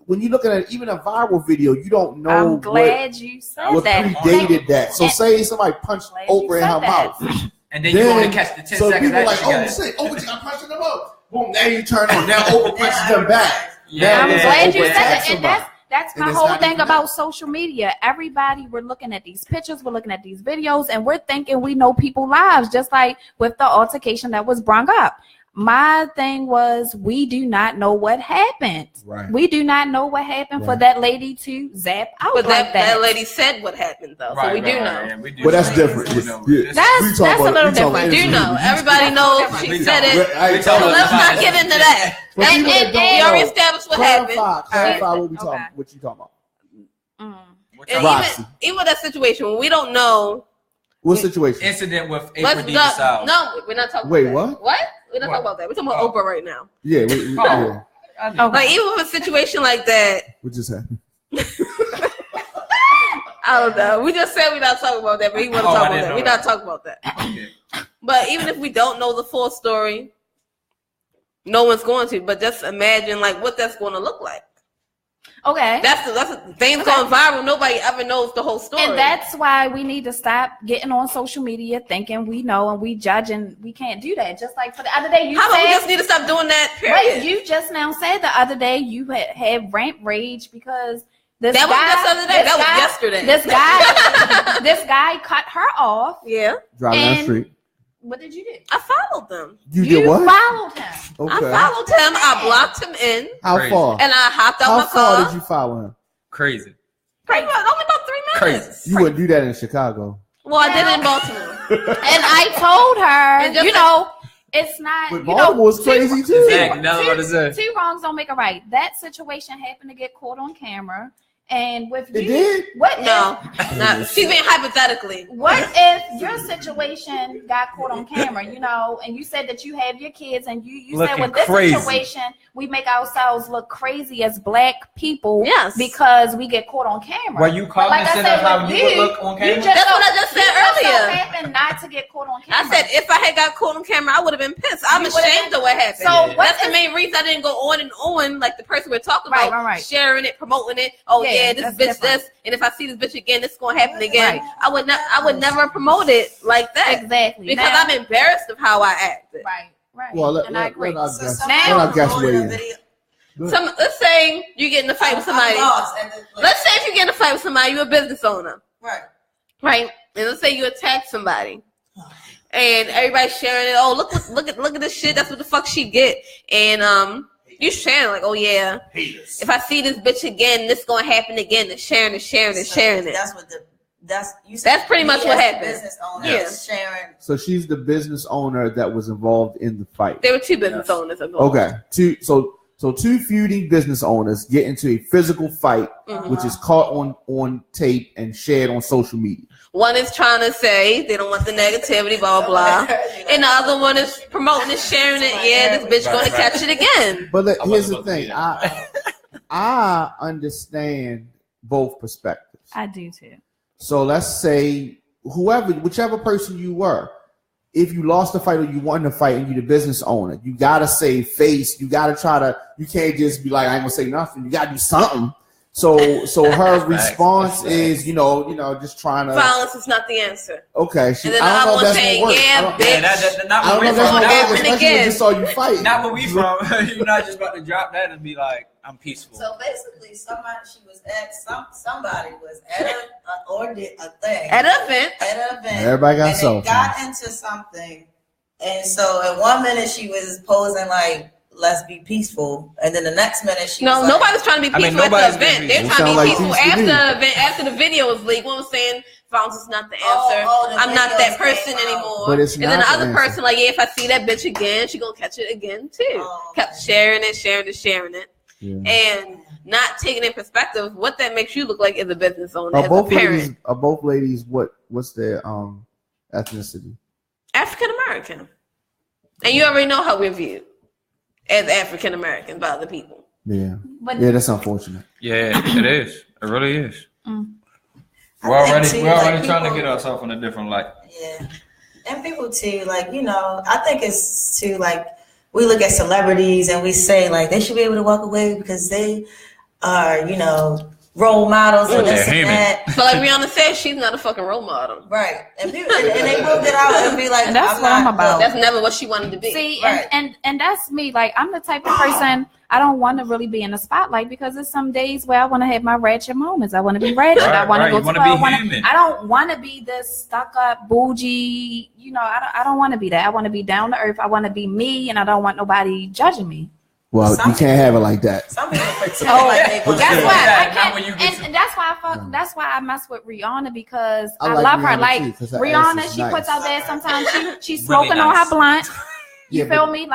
E: when you look at it, even a viral video, you don't know.
A: I'm glad you said
E: what
A: that.
E: predated that. So say somebody punched Oprah in her mouth,
B: and then you only catch the 10
E: so
B: seconds.
E: So people like, oh shit, Oprah got punched in the mouth. Boom, now you turn on. Now Oprah punches them back.
A: I'm glad you said that, and that's my whole thing about social media. Everybody, we're looking at these pictures, we're looking at these videos, and we're thinking we know people's lives, just like with the altercation that was brought up. My thing was, we do not know what happened.
E: Right.
A: We do not know what happened for that lady to zap out
C: but
A: like that.
C: That lady said what happened, though, so we do know.
B: Yeah, we do
E: well, that's different.
A: That's a little different.
C: We do know. Everybody knows she said it. So let's not get into that. And we already established what happened.
E: Clarify what we talking. What you talking
C: about? Even that situation when we don't know.
E: What situation?
B: Incident with April D. South.
C: No, we're not talking.
E: Wait,
C: about
E: what?
C: That. What? We're not talking about that. We're talking about Oprah right now.
E: Yeah.
C: Like even with a situation like that.
E: What just happened?
C: I don't know. We just said we're not talking about that, but he want to talk about that. We're not talking about that.
B: Okay.
C: But even if we don't know the full story, no one's going to. But just imagine like what that's going to look like.
A: Okay.
C: That's things going viral. Nobody ever knows the whole story.
A: And that's why we need to stop getting on social media thinking we know and we judge, and we can't do that. Just like for the other day,
C: How about we just need to stop doing that, period?
A: Right, you just now said the other day you had rant rage because this
C: that
A: guy,
C: was the other day. That was yesterday.
A: This guy cut her off.
C: Yeah.
E: Driving down the street.
A: What did you do?
C: I followed them.
E: You did what?
A: Followed him.
E: Okay.
C: I followed him. I blocked him in.
E: How far?
C: And I hopped out my car.
E: How far did you follow him?
B: Crazy.
C: Only about 3 minutes.
E: You wouldn't do that in Chicago.
C: Well, I did in Baltimore.
A: And I told her, you know, it's not.
E: But Baltimore's crazy too.
B: Exactly.
A: Two wrongs don't make a right. That situation happened to get caught on camera. And with
E: it
A: you,
E: did?
A: What?
C: No, she's being hypothetically.
A: What if your situation got caught on camera? You know, and you said that you have your kids, and you said with this situation, we make ourselves look crazy as black people, because we get caught on camera.
B: Were you cognizant of how you would look on camera?
C: That's what I just said earlier.
A: So happened not to get caught on camera.
C: I said if I had got caught on camera, I would have been pissed. I'm ashamed of what happened.
A: So
C: that's the main reason I didn't go on and on like the person we're talking about, sharing it, promoting it. Oh yeah, this bitch different. This, and if I see this bitch again, this is gonna happen again. I would never promote it like that.
A: Exactly.
C: Because I'm embarrassed of how I acted.
A: Right.
E: Well,
A: and I agree.
E: Let's
C: say you get in a fight with somebody. Let's say if you get in a fight with somebody, you're a business owner. Right. And let's say you attack somebody. And everybody's sharing it. Oh, look at this shit. That's what the fuck she get. And you sharing like, oh yeah, if I see this bitch again, this gonna happen again. And sharing it. That's pretty much what happened.
D: Business owner sharing.
E: So she's the business owner that was involved in the fight.
C: There were two business owners involved.
E: Okay, two feuding business owners get into a physical fight, which is caught on tape and shared on social media.
C: One is trying to say they don't want the negativity, blah, blah, blah. And the other one is promoting and sharing it. Yeah, this bitch going to catch it again.
E: But here's the thing. I understand both perspectives.
A: I do too.
E: So let's say whichever person you were, if you lost the fight or you won the fight and you're the business owner, you gotta save face. You gotta you can't just be like, I ain't gonna say nothing. You gotta do something. So her response is, just trying to.
C: Violence is not the answer.
E: Okay,
C: and then I don't know if that's saying,
B: not where we from.
E: Just saw you fight.
B: Not where we from. You're not just about to drop that and be like, I'm peaceful.
D: So basically, somebody was at a thing
C: at an event.
E: Everybody got
D: and they got into something, and so at one minute she was posing like, let's be peaceful, and then the next minute
C: nobody's trying to be peaceful at the event. They're trying to be peaceful after the event, after the video was leaked. One was saying violence is not the answer. I'm not that person anymore.
E: But it's
C: and then the other person like, if I see that bitch again, she gonna catch it again too. Kept sharing it, and not taking in perspective what that makes you look like as a business owner, as a parent.
E: Are both ladies what's their ethnicity?
C: African American, and you already know how we're viewed as African American by other people.
E: Yeah, that's unfortunate.
B: Yeah, it is. It really is. We're already trying to get ourselves in a different light.
D: Yeah, and people too, I think it's too we look at celebrities and we say they should be able to walk away because they are, role models and this and that.
C: But like Rihanna said, she's not a fucking role model.
D: Right. And people, and they will get out and be like,
A: and that's what I'm about.
C: That's never what she wanted to be.
A: See, and that's me. I'm the type of person, I don't want to really be in the spotlight because there's some days where I want to have my ratchet moments. I want to be ratchet. I want to go to I don't want to be this stuck up, bougie. I don't want to be that. I want to be down to earth. I want to be me, and I don't want nobody judging me.
E: Well, you can't have it like that.
D: Some people pretend like they
A: that's why I can't, and that's why that's why I mess with Rihanna because I love her. Like Rihanna, she puts out there sometimes she's smoking on her blunt. You feel me?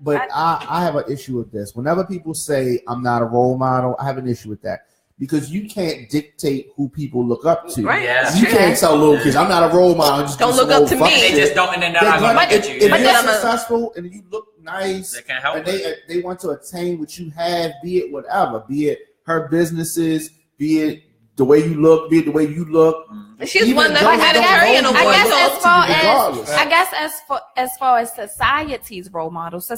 E: But I have an issue with this. Whenever people say I'm not a role model, I have an issue with that. Because you can't dictate who people look up to.
C: Right.
B: Yeah,
E: you can't tell little kids, I'm not a role model. Just
C: don't look up to me.
B: They just don't, and then they're not going to look at you.
E: If you're successful and you look nice,
B: they can't help
E: and they want to attain what you have, be it whatever, be it her businesses, be it the way you look, be it the way you look.
C: She's one that had a carrying award.
A: I guess as far as society's role model is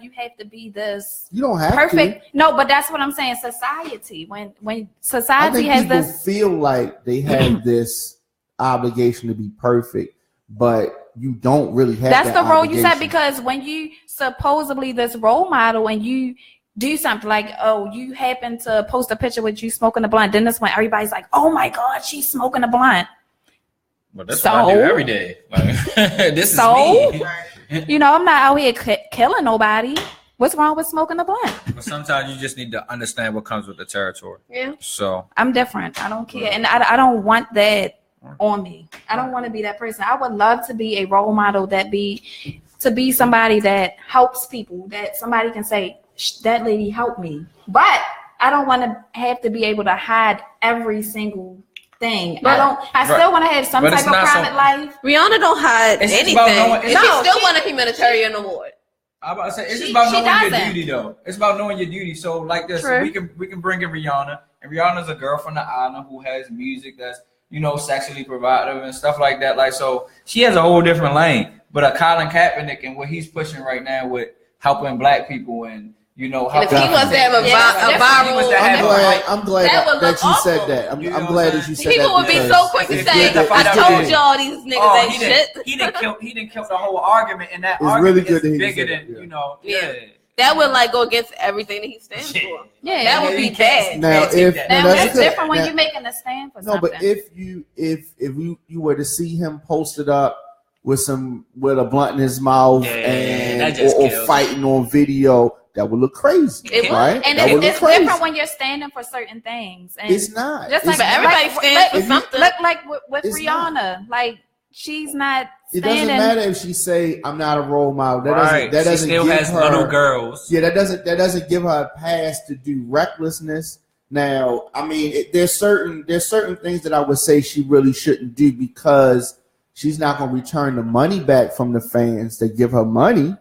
A: you have to be this.
E: You don't have
A: perfect.
E: To.
A: No, but that's what I'm saying. Society, when society has this,
E: feel like they have this obligation to be perfect, but you don't really have.
A: That's the role you said, because when you supposedly this role model and you do something like, you happen to post a picture with you smoking a blunt, then that's when everybody's like, oh my God, she's smoking a blunt.
B: Well, that's what I do every day. This is me.
A: I'm not out here killing nobody. What's wrong with smoking a blunt?
B: But sometimes you just need to understand what comes with the territory.
C: Yeah.
B: So
A: I'm different. I don't care. And I don't want that on me. I don't want to be that person. I would love to be a role model to be somebody that helps people, that somebody can say, that lady helped me. But I don't want to have to be able to hide every single thing. I still want to have some type of private life.
C: Rihanna don't hide anything. She still won a humanitarian award.
B: I'm about to say it's about knowing your duty, though. It's about knowing your duty. So like this, we can bring in Rihanna, and Rihanna's a girl from the island who has music that's sexually provocative and stuff like that. So she has a whole different lane. But a Colin Kaepernick and what he's pushing right now with helping Black people and how
C: if he was to have a viral,
E: I'm glad that you said that. I'm glad that you said that.
C: People would be so quick to say, I told y'all these niggas ain't shit.
B: He didn't kill the whole argument, and that
E: argument
B: is bigger than,
C: That would go against everything that he stands for. Yeah, that would be bad.
E: Now,
A: that's different when you're making a stand for something.
E: No, but if you were to see him posted up with a blunt in his mouth or fighting on video, that would look crazy, right?
A: And it's different when you're standing for certain things. And
E: it's not.
A: Just
C: like everybody stands for something.
A: Like with Rihanna, she's not standing.
E: It doesn't matter if she say I'm not a role model. That doesn't
B: she still has little girls.
E: Yeah, that doesn't give her a pass to do recklessness. Now, I mean, there's certain things that I would say she really shouldn't do because she's not going to return the money back from the fans that give her money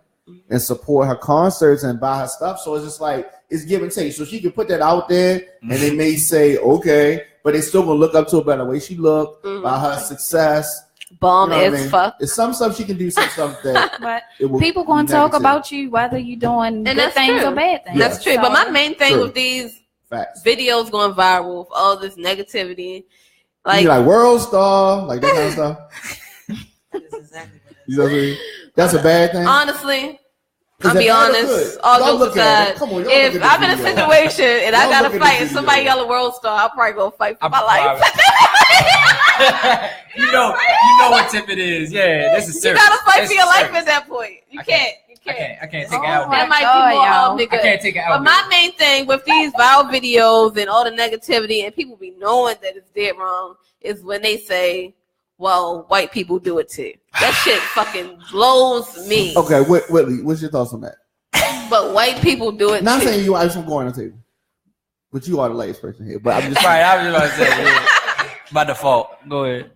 E: and support her concerts and buy her stuff. So it's just it's give and take. So she can put that out there and they may say, okay, but they still gonna look up to her by the way she looked, by her success.
C: bomb as fuck.
E: It's some stuff she can do, some stuff that.
A: But people gonna talk about you whether you're doing good things or bad things.
C: That's true. But my main thing with these videos going viral, with all this negativity, like
E: world star, like that kind of stuff.
D: That is exactly what it is.
E: You know what I mean? That's a bad thing.
C: Honestly. I'll be honest. All jokes aside, if I'm in a situation and I gotta fight and somebody yell a world star, I'll probably go fight for my life.
B: you know what tip it is. Yeah, this is serious.
C: You gotta fight for your life at that point. You can't.
B: I can't take it out.
C: That might be more nigga.
B: I can't take it out.
C: But my main thing with these viral videos and all the negativity and people be knowing that it's dead wrong is when they say, well, white people do it too. That shit fucking blows me.
E: Okay, Whitley, what's your thoughts on that?
C: But white people do it
E: Not
C: too.
E: saying you are from going on the table. But you are the latest person here. But I'm just
B: right, I was just about to say, yeah. By default. Go ahead.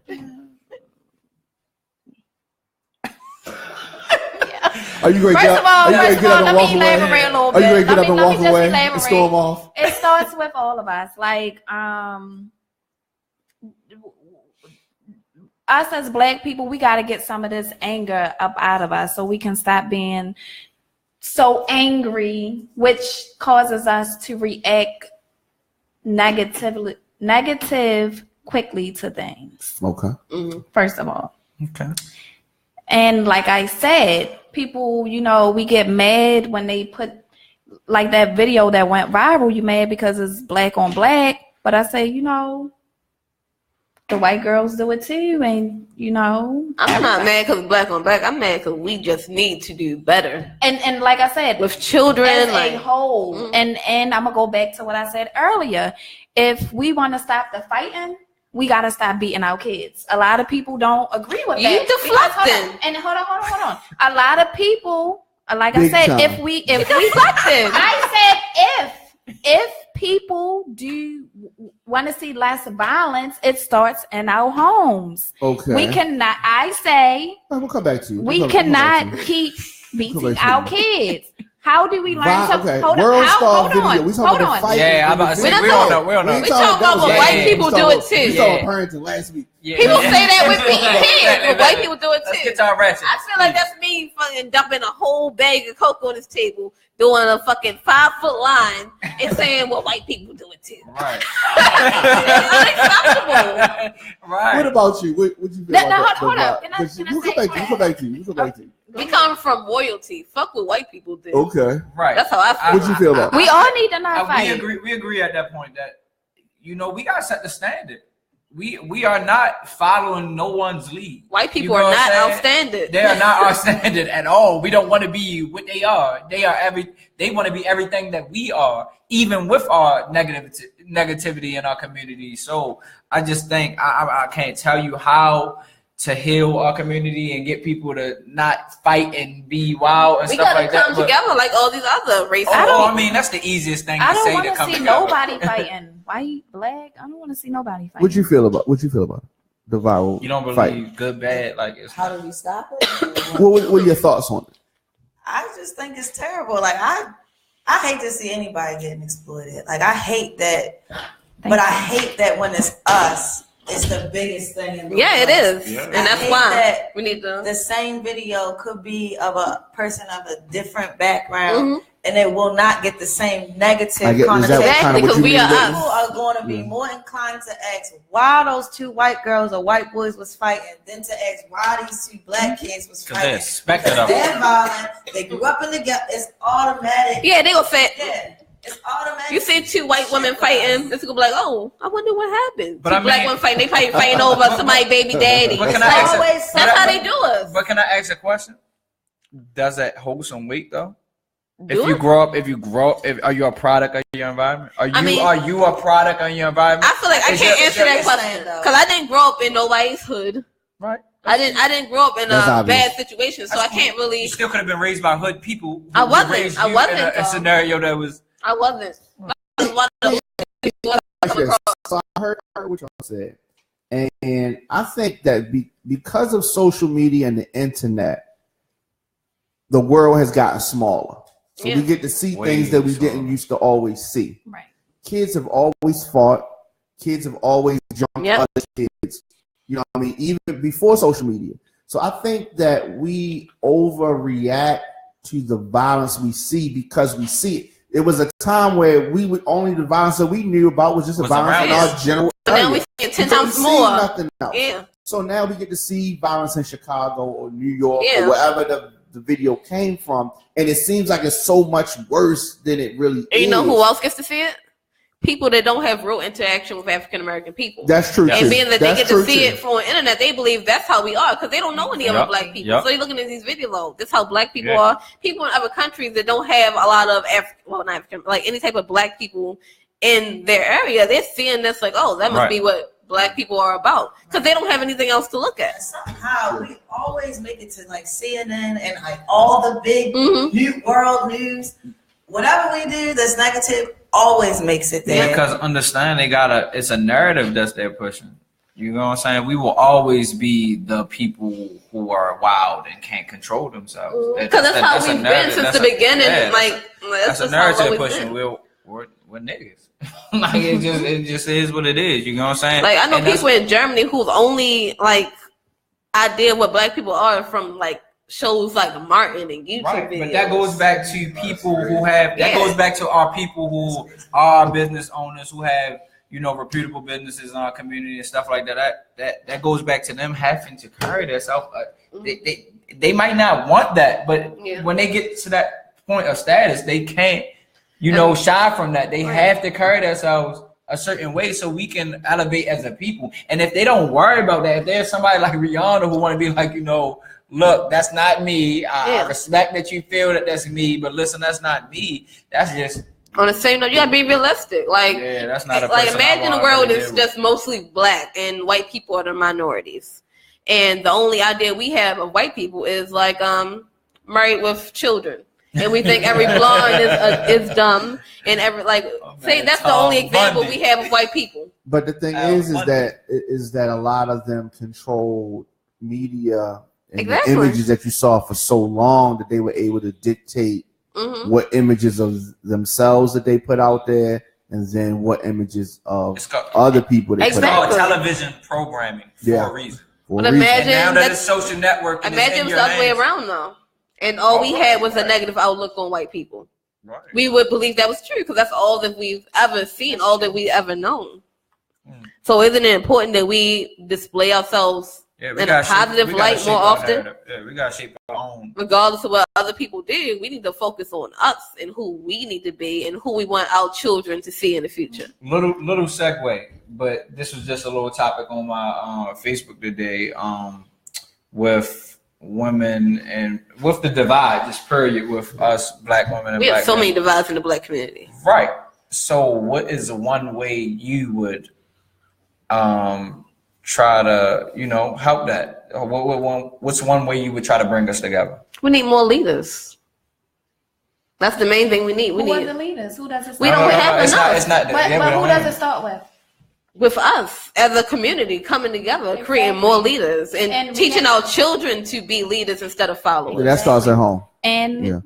E: Are you going to get up and walk away? Are you going to get up and walk away and storm off?
A: It starts with all of us. Like, us as Black people, we got to get some of this anger up out of us so we can stop being so angry, which causes us to react negative quickly to things.
E: Okay.
A: First of all.
B: Okay.
A: And like I said, people, we get mad when they put like that video that went viral. You mad because it's Black on Black. But I say, the white girls do it too, and
C: I'm not mad because Black on Black. I'm mad because we just need to do better.
A: And like I said,
C: with children
A: as a whole, and I'm gonna go back to what I said earlier. If we want to stop the fighting, we gotta stop beating our kids. A lot of people don't agree with that.
C: You deflecting.
A: And hold on. A lot of people, like I said, if we
C: deflecting.
A: I said if people do want to see less violence, it starts in our homes.
E: Okay.
A: We cannot. I say.
E: We'll come back to you.
A: We cannot keep beating our kids. How do we learn something? Hold on.
E: We talking about the fight.
B: Yeah, I'm about to say, we don't know.
C: We talking about what white people do it too.
E: We talking parenting last week.
C: People say that with me, but white people do it too.
B: Let's get to our ratchet.
C: I feel like that's me fucking dumping a whole bag of coke on this table, doing a fucking 5-foot line, and saying, well, white people do it too.
B: Right.
C: Unacceptable.
E: Right. What about you? What you feel about
A: hold up.
E: We'll come back to you.
C: We come from royalty. Fuck what white people do.
E: Okay.
B: Right.
C: That's how I feel.
E: What you feel about?
A: We all need to not fight.
B: We agree at that point that we gotta set the standard. We are not following no one's lead.
C: White people are not outstanding.
B: They are not outstanding at all. We don't want to be what they are. They want to be everything that we are, even with our negativity in our community. So I just think I can't tell you how to heal our community and get people to not fight and be wild and stuff like that.
C: We gotta come together like all these other races.
B: I mean, that's the easiest thing to say.
A: I don't want
B: to
A: see nobody fighting. White, Black. I don't want to see nobody fighting.
E: What you feel about the viral?
B: You don't believe
E: fight?
B: Good, bad, like it's.
D: How do we stop it?
E: What are your thoughts on it?
D: I just think it's terrible. Like I hate to see anybody getting exploited. Like I hate that, I hate that when it's us. It's the biggest thing in the world.
C: It is. Yeah. And that's why we need to.
D: The same video could be of a person of a different background, and it will not get the same negative connotation.
C: Exactly, because we are us.
D: People are going to be more inclined to ask why those two white girls or white boys was fighting than to ask why these two Black kids was fighting.
B: They're expected of
D: They're violent. They grew up in the ghetto. It's automatic.
C: Yeah, they gonna say.
D: Yeah. It's automatic.
C: You see two white women fighting, this gonna be like, oh, I wonder what happened.
B: But
C: two Black women fighting, they fighting over somebody's baby daddy.
B: But
C: that's how they do us.
B: But can I ask a question? Does that hold some weight though? If you grow up, are you a product of your environment? Are you a product of your environment?
C: I feel like I can't answer that question because I didn't grow up in nobody's hood.
B: Right.
C: I didn't grow up in a bad situation, so I can't really.
B: You still could have been raised by hood people.
C: I wasn't
B: in a scenario that was.
C: I wasn't.
E: So I heard what y'all said, and I think that because of social media and the internet, the world has gotten smaller. So we get to see things that we didn't used to always see. Right. Kids have always fought. Kids have always jumped other kids. You know what I mean? Even before social media. So I think that we overreact to the violence we see because we see it. It was a time where the violence that we knew about was just the violence in our general area.
C: Now we see it 10 times more.
E: Nothing else.
C: Yeah.
E: So now we get to see violence in Chicago or New York or wherever the video came from, and it seems like it's so much worse than it really is.
C: You know who else gets to see it? People that don't have real interaction with African American people.
E: That's true.
C: And being that they get to see it from the internet, they believe that's how we are because they don't know any other black people. So they're looking at these videos. That's how black people are. People in other countries that don't have a lot of any type of black people in their area, they're seeing this like, oh, that must be what black people are about because they don't have anything else to look at.
D: Somehow we always make it to like CNN and like all the big new world news. Whatever we do that's negative always makes it there.
B: Because understand it's a narrative that they're pushing. You know what I'm saying? We will always be the people who are wild and can't control themselves.
C: Because that's how we've been since the beginning.
B: That's a narrative pushing. We're niggas. Like it just is what it is. You know what I'm saying?
C: Like I know people in Germany whose only like idea what black people are from like shows like Martin and YouTube videos.
B: But that goes back to people who have goes back to our people who are business owners who have, you know, reputable businesses in our community and stuff like that. That goes back to them having to carry themselves. They might not want that, but when they get to that point of status, they can't, you know, shy from that. They have to carry themselves a certain way so we can elevate as a people. And if they don't worry about that, if there's somebody like Rihanna who want to be like, you know, look, that's not me. I respect that you feel that that's me, but listen, that's not me. That's just
C: on the same note. You gotta be realistic. Like,
B: that's not
C: like imagine a world that's just mostly black and white people are the minorities, and the only idea we have of white people is like married with children, and we think every blonde is dumb, and every that's the only example we have of white people.
E: But the thing is that a lot of them control media. And the images that you saw for so long that they were able to dictate what images of themselves that they put out there, and then what images of other people they put out there.
B: It's called television programming for a reason.
C: But imagine
B: now that it's social network.
C: Imagine it was the other way around though, and all we had was a negative outlook on white people. Right. We would believe that was true because that's all that we've ever seen, all that we ever known. So isn't it important that we display ourselves in a positive light more often?
B: We gotta shape our own.
C: Regardless of what other people do, we need to focus on us and who we need to be and who we want our children to see in the future.
B: Little segue, but this was just a little topic on my Facebook today. With women and with the divide, just period, with us black women and
C: we have so many divides in the black community.
B: Right. So, what is one way you would try to, you know, help that? What's one way you would try to bring us together?
C: We need more leaders. That's the main thing we need.
A: Who are the leaders? Who does it start with?
C: We don't have enough.
B: It's not
A: but who does it start with?
C: With us as a community coming together, creating more leaders and teaching our children to be leaders instead of followers.
E: Yeah, that starts at home.
A: And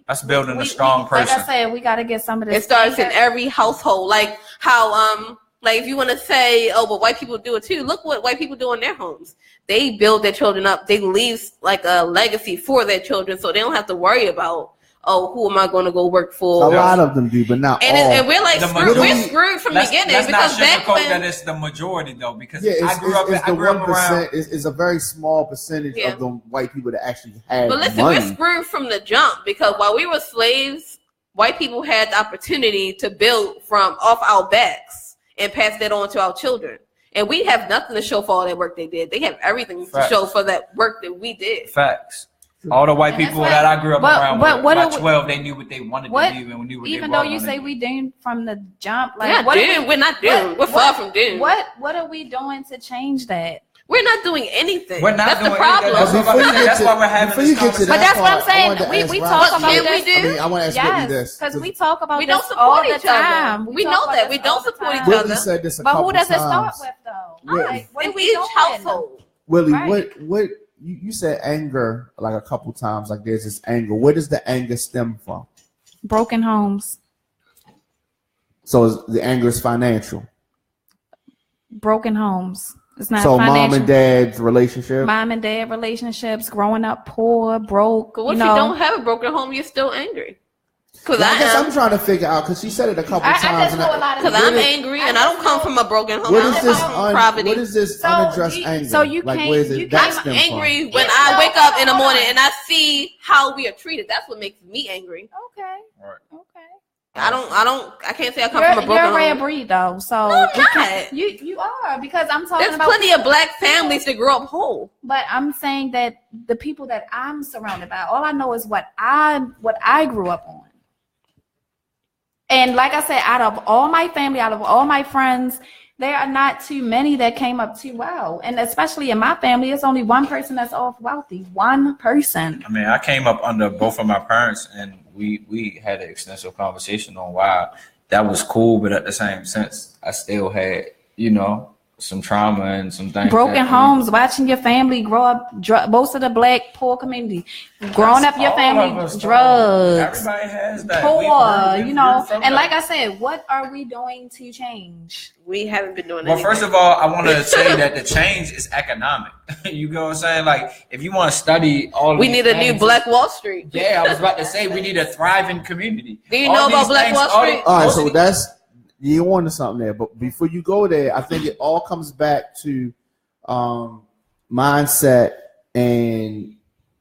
B: that's building a strong person.
A: Like I said, we got to get some of this.
C: It starts in every household. Like how like if you want to say, oh, but white people do it too. Look what white people do in their homes. They build their children up. They leave like a legacy for their children, so they don't have to worry about, oh, who am I going to go work for?
E: A lot of them do, but not all.
C: And we're like we're screwed from the beginning because back when
B: that it's the majority though. Because
E: I grew up around. It's a very small percentage of the white people that actually had.
C: But listen,
E: money.
C: we're screwed from the jump because while we were slaves, white people had the opportunity to build from off our backs and pass that on to our children. And we have nothing to show for all that work they did. They have everything to show for that work that we did.
B: Facts. All the white people that I grew up around, by 12, they knew what they wanted to do and knew what
A: even
B: they
A: though you say we doomed from the jump, like
C: we're not doomed. We're far from doomed.
A: What are we doing to change that?
C: We're not doing anything.
B: We're not
C: that's
B: doing
C: the problem.
B: That's why we're having this conversation.
A: But that's what I'm saying. We talk about
E: this. I want to ask Whitney this.
A: Because we talk about
C: we don't
A: this
C: support
A: all
C: each
A: the time.
C: Other. We know that. We don't support each other.
E: Whitney said this a couple
A: times. But who does it start with, though?
C: Like, what in each household?
E: Willie, what you said anger like a couple times, like there's this anger. Where does the anger stem from?
A: Broken homes.
E: So the anger is financial.
A: Broken homes. It's not
E: so
A: financial.
E: mom and dad's relationship.
A: Mom and dad relationships, growing up poor, broke.
C: What if you don't have a broken home? You're still angry.
E: Because I guess I'm trying to figure out, because she said it a couple times.
A: I just know a lot of
C: because I'm angry and I don't come from a broken home.
E: What is this unaddressed anger?
A: So you
E: like,
A: can't.
E: where is it,
C: I'm angry when I wake up in the morning and I see how we are treated. That's what makes me angry.
A: Okay.
B: Right.
A: Okay.
C: I can't say I come from a broken home.
A: You're a rare breed, though. So
C: no, I'm not.
A: You are, because I'm talking
C: There's
A: about.
C: plenty of black families that grow up whole.
A: But I'm saying that the people that I'm surrounded by, all I know is what I grew up on. And like I said, out of all my family, out of all my friends, there are not too many that came up too well. And especially in my family, it's only one person that's off wealthy. One person.
B: I mean, I came up under both of my parents, and we had an extensive conversation on why that was cool, but at the same sense, I still had, some trauma and some things.
A: Broken homes, watching your family grow up, most of the black poor community, growing up your family, drugs.
B: Everybody has that.
A: Poor, and like I said, what are we doing to change?
C: We haven't been doing
B: anything. Well, first of all, I want to say that the change is economic. You know what I'm saying? Like, if you want to study all
C: we need a new Black Wall Street.
B: Yeah, I was about to say, we need a thriving community.
C: Do you know about Black Wall Street?
E: All right, so that's... You're on to something there, but before you go there, I think it all comes back to mindset and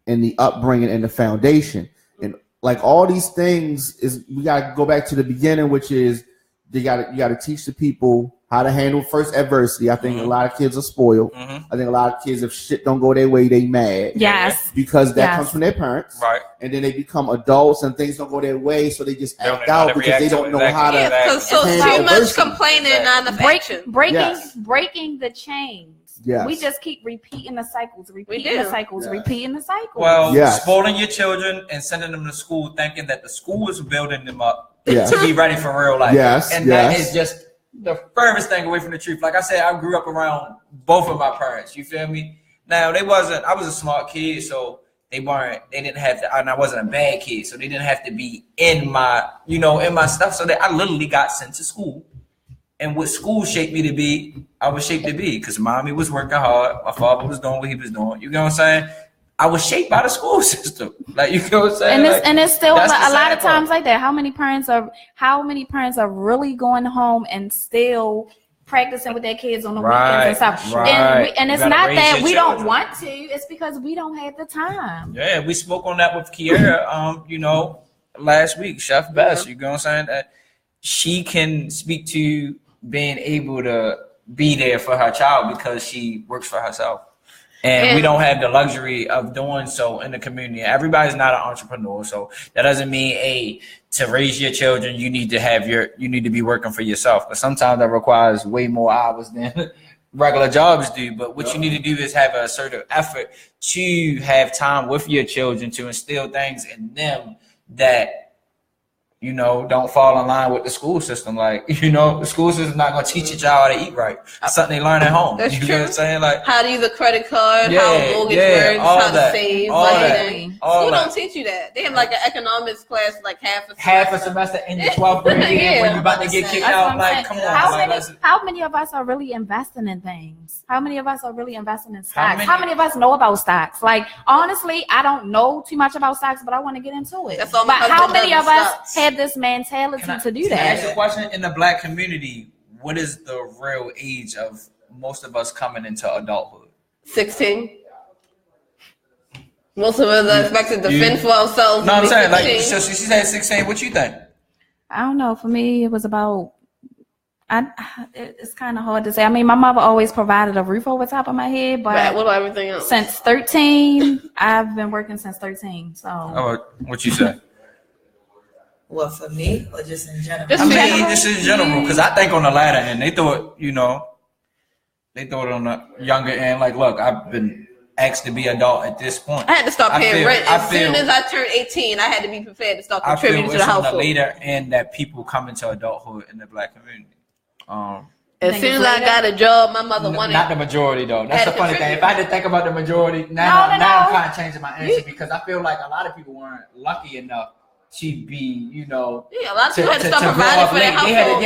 E: the upbringing and the foundation. And like all these things we gotta go back to the beginning, which is you gotta teach the people how to handle first adversity. I think a lot of kids are spoiled. I think a lot of kids, if shit don't go their way, they mad.
A: Yes.
E: Because that comes from their parents.
B: Right.
E: And then they become adults and things don't go their way, so they just act out because they don't know how to.
C: So too much complaining and not enough action.
A: Breaking the chains.
E: Yes.
A: We just keep repeating the cycles, repeating the cycles.
B: Well, spoiling your children and sending them to school thinking that the school is building them up to be ready for real life. That is just the furthest thing away from the truth. Like I said, I grew up around both of my parents. You feel me? Now I was a smart kid, so they didn't have to, and I wasn't a bad kid, so they didn't have to be in my stuff. So that I literally got sent to school. And what school shaped me to be, I was shaped to be, because mommy was working hard, my father was doing what he was doing. You know what I'm saying? I was shaped by the school system. Like, you know what I'm saying?
A: And it's still a lot of times like that. How many parents are really going home and still practicing with their kids on the weekends and stuff?
B: Right.
A: And it's not that we don't want to, it's because we don't have the time.
B: Yeah, we spoke on that with Kiera, last week, Chef Best. You know what I'm saying? That she can speak to being able to be there for her child because she works for herself. And we don't have the luxury of doing so in the community. Everybody's not an entrepreneur, so that doesn't mean to raise your children you need to be working for yourself. But sometimes that requires way more hours than regular jobs do. But what you need to do is have an assertive effort to have time with your children to instill things in them that don't fall in line with the school system. Like, the school system's not going to teach your child how to eat right. It's something they learn at home.
C: That's true.
B: Know what I'm saying? Like,
C: how to use a credit card, how a mortgage works, how to save. School don't teach you that. They have like an economics class, like half a semester in your 12th grade when you're about to get kicked out. Like, come on.
A: How many of us are really investing in things? How many of us are really investing in stocks? How many of us know about stocks? Like, honestly, I don't know too much about stocks, but I want to get into it. But how many of us have this mentality to do that?
B: Can I ask you a question? In the black community, what is the real age of most of us coming into adulthood?
C: 16. Most of us are expected to fend for ourselves.
B: No, I'm saying, like, so she said 16. What you think?
A: I don't know. For me, it was about. It's kind of hard to say. I mean, my mother always provided a roof over top of my head, but
C: what about everything else?
A: Since 13, I've been working since 13. So,
B: what you say?
D: Well, for me, or just in general?
B: Just in general, because I think on the latter end, they thought on the younger end. Like, look, I've been asked to be adult at this point.
C: I had to start paying rent as soon as I turned 18. I had to be prepared to start contributing to the household.
B: On the later end that people come into adulthood in the black community.
C: As soon as I got a job, my mother wanted.
B: Not the majority, though. That's the funny thing. If I had to think about the majority, now I'm kind of changing my answer because I feel like a lot of people weren't lucky enough she'd be, you know.
C: Yeah, a lot of people had to start providing for their household.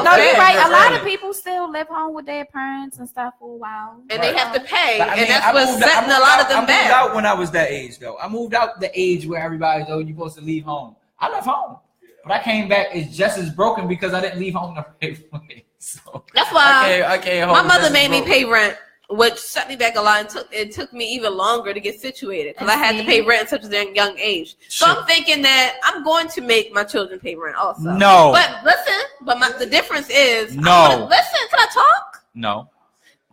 A: No, you're right. A lot of people still live home with their parents and stuff for a while.
C: And they have to pay. And that's what's setting a lot of them back.
B: I moved out when I was that age, though. I moved out the age where everybody's, you're supposed to leave home. I left home. But I came back, it's just as broken because I didn't leave home the right way. So
C: that's why I came home. My mother made me pay rent, which set me back a lot. And it took me even longer to get situated because I had to pay rent at such a young age. So I'm thinking that I'm going to make my children pay rent also.
B: No.
C: But listen, the difference is
B: listen,
C: can I talk?
B: No.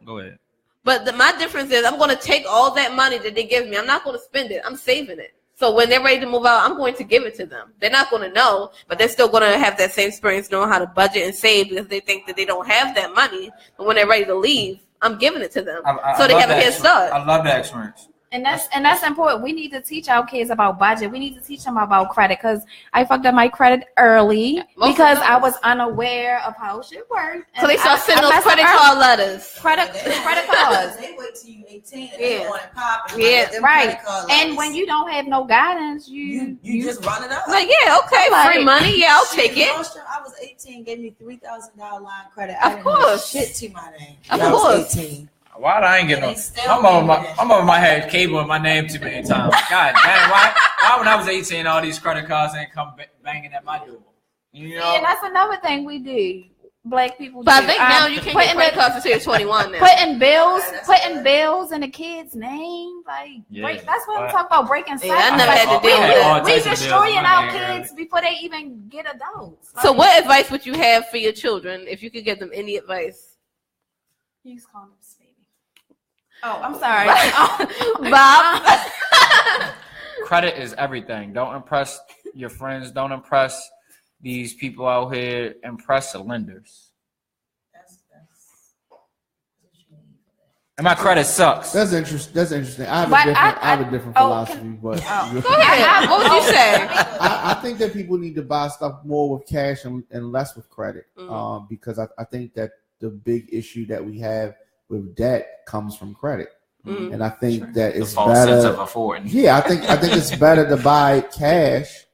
B: Go ahead.
C: But my difference is I'm going to take all that money that they give me. I'm not going to spend it. I'm saving it. So when they're ready to move out, I'm going to give it to them. They're not going to know, but they're still going to have that same experience knowing how to budget and save because they think that they don't have that money. But when they're ready to leave, I'm giving it to them. So they have a head start.
B: I love that experience.
A: And that's important. We need to teach our kids about budget. We need to teach them about credit because I fucked up my credit early because I was unaware of how shit worked.
C: So they start sending those credit card letters.
A: Credit cards.
D: They wait till you 18 and they want it popping.
A: Yeah, right. And when you don't have no guidance, you
D: just run it up.
C: Like, yeah, okay, free money. Yeah, I'll take it.
D: I was 18, gave me $3,000 line credit.
C: Of course.
D: Shit to my name.
C: Of course.
D: 18.
B: Why I ain't getting no? I'm over my head cable in my name too many times. God damn, why when I was 18 all these credit cards ain't come banging at my door? You know?
A: And that's another thing we do. Black people
C: but do. I think now you can't get credit cards until you're 21 now.
A: Putting bills in the kid's name, that's what I'm talking about, breaking cycles.
C: I never had to deal with that.
A: We destroying our kids before they even get adults.
C: So what advice would you have for your children if you could give them any advice?
A: Use condoms, baby. Oh, I'm sorry.
C: Bob.
B: Credit is everything. Don't impress your friends. Don't impress these people out here. Impress the lenders. And my credit sucks.
E: That's interesting. I have a different philosophy.
C: Go ahead. What would you say?
E: I think that people need to buy stuff more with cash and less with credit. Because I think that the big issue that we have with debt comes from credit. And I think that it's better. Sense of affording. Yeah, I think it's better to buy cash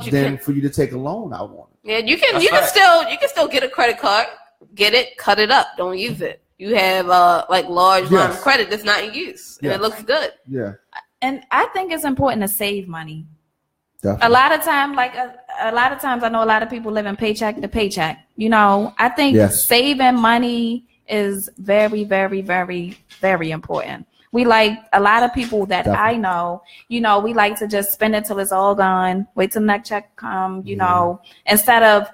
E: than for you to take a loan out on it.
C: Yeah, you can still get a credit card, get it, cut it up, don't use it. You have large line of credit that's not in use, and it looks good.
E: Yeah.
A: And I think it's important to save money.
E: Definitely.
A: A lot of times, I know a lot of people living paycheck to paycheck. You know, I think saving money is very, very, very, very important. We a lot of people that I know, we like to just spend it till it's all gone, wait till the next check come, instead of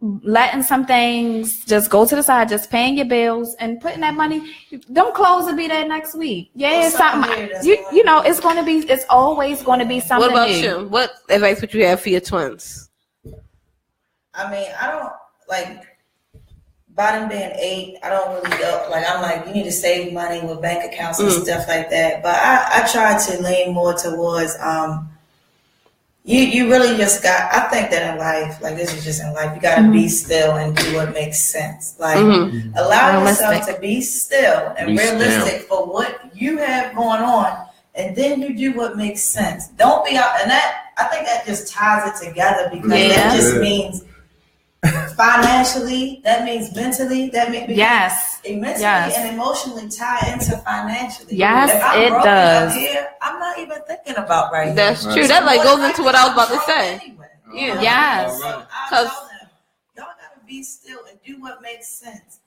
A: letting some things just go to the side, just paying your bills and putting that money, them clothes will be there next week. Yeah, it's something, it's always going to be something.
C: What about you? What advice would you have for your twins?
D: I mean, I don't by them being 8, I don't really go, I'm you need to save money with bank accounts and stuff like that. But I try to lean more towards, you really just I think that in life, this is just in life, you got to be still and do what makes sense. Allow yourself to be still and realistic for what you have going on. And then you do what makes sense. Don't be out, and I think that just ties it together because that just means financially, that means mentally, that means mentally and emotionally tie into financially.
A: Yes, it does.
D: Here, I'm not even thinking about right
C: That's
D: now.
C: true. That goes into what I was about to say.
D: Anyway.
C: Yeah.
A: Yes.
D: So I tell them, y'all gotta be still and do what makes sense.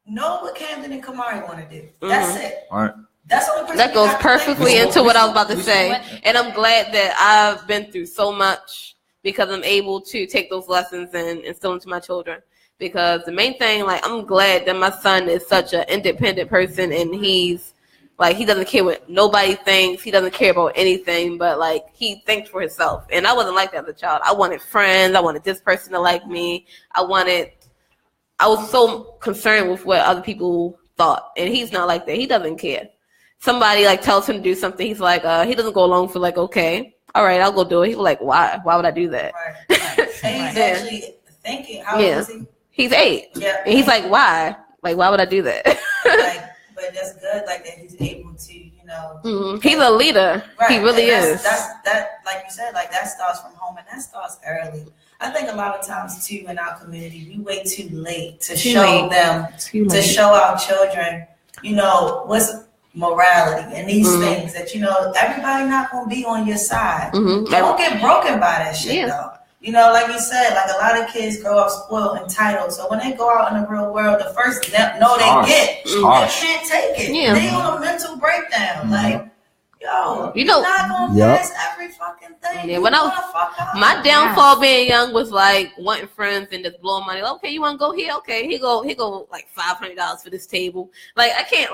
D: Know what Camden and Kamari want to do. That's it.
B: All right.
D: That's the only person
C: that goes perfectly into what I was about to say. And I'm glad that I've been through so much because I'm able to take those lessons and instill into my children. Because the main thing, I'm glad that my son is such an independent person and he's he doesn't care what nobody thinks. He doesn't care about anything, but he thinks for himself. And I wasn't like that as a child. I wanted friends. I wanted this person to like me. I was so concerned with what other people thought. And he's not like that. He doesn't care. Somebody tells him to do something. He's he doesn't go along for okay. All right, I'll go do it. He's why? Why would I do that?
D: Right. And he's actually thinking. How old is he?
C: He's 8. Yeah. And he's why? Why would I do that?
D: But that's good. That he's able to,
C: He's a leader. Right. He really is.
D: That, like you said, like that starts from home, and that starts early. I think a lot of times too in our community, we wait too late to show our children, what's morality and these things that everybody not gonna be on your side. Don't get broken by that shit though. Like you said, like a lot of kids grow up spoiled, entitled. So when they go out in the real world, the first they can't take it. Yeah. They on a mental breakdown. Like, you're not gonna pass every fucking thing. Yeah,
C: my downfall being young was like wanting friends and just blowing money. Okay, you want to go here? Okay, he go like $500 for this table. Like I can't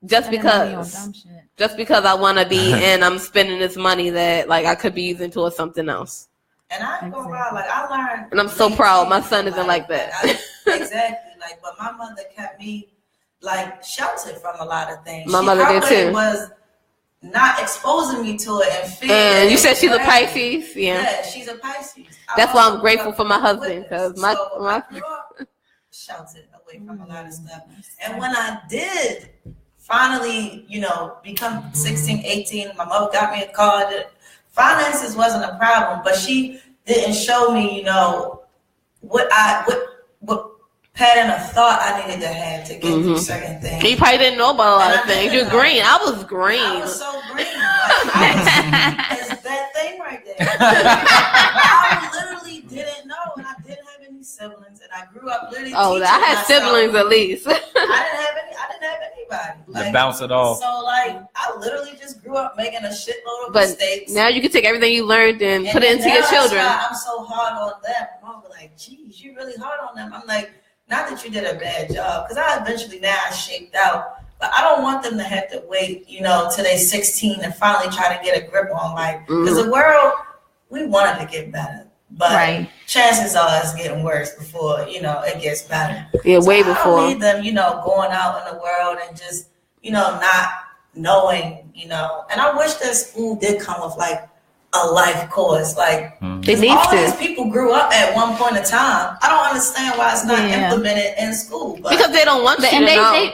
C: just because I want to be and I'm spending this money that like I could be using towards something else.
D: And I ain't gonna lie, like I learned,
C: and I'm so proud. My son isn't like that.
D: Exactly, like, but my mother kept me like sheltered from a lot of things.
C: My mother did too.
D: Was not exposing me to it and fear.
C: And you said she's a Pisces,
D: yeah, she's a Pisces.
C: That's why I'm grateful for my husband because my
D: I grew up sheltered away from a lot of stuff. And when I did finally, become 16, 18, my mother got me a car. Finances wasn't a problem, but she didn't show me, what pattern of thought I needed to have to get through certain things.
C: You probably didn't know about a lot of things. You're green. I was green.
D: I was so green. It's that thing right there. I literally didn't know, and I didn't have any siblings, and I grew up literally.
C: Oh, I had siblings at least.
D: I didn't have anybody.
B: Like, bounce it off.
D: So I literally just grew up making a shitload of mistakes.
C: Now you can take everything you learned and put it into your children.
D: I'm so hard on them. Mom was like, geez, you really hard on them. I'm like, not that you did a bad job, because I eventually now shaped out. But I don't want them to have to wait, till they're 16 and finally try to get a grip on life. Because the world, we wanted to get better. But chances are it's getting worse before, it gets better.
C: Yeah, way before.
D: I don't need them, going out in the world and just, not knowing, And I wish that school did come with like a life course. Like, these people grew up at one point in time. I don't understand why it's not implemented in school. But
C: because they don't want you to know.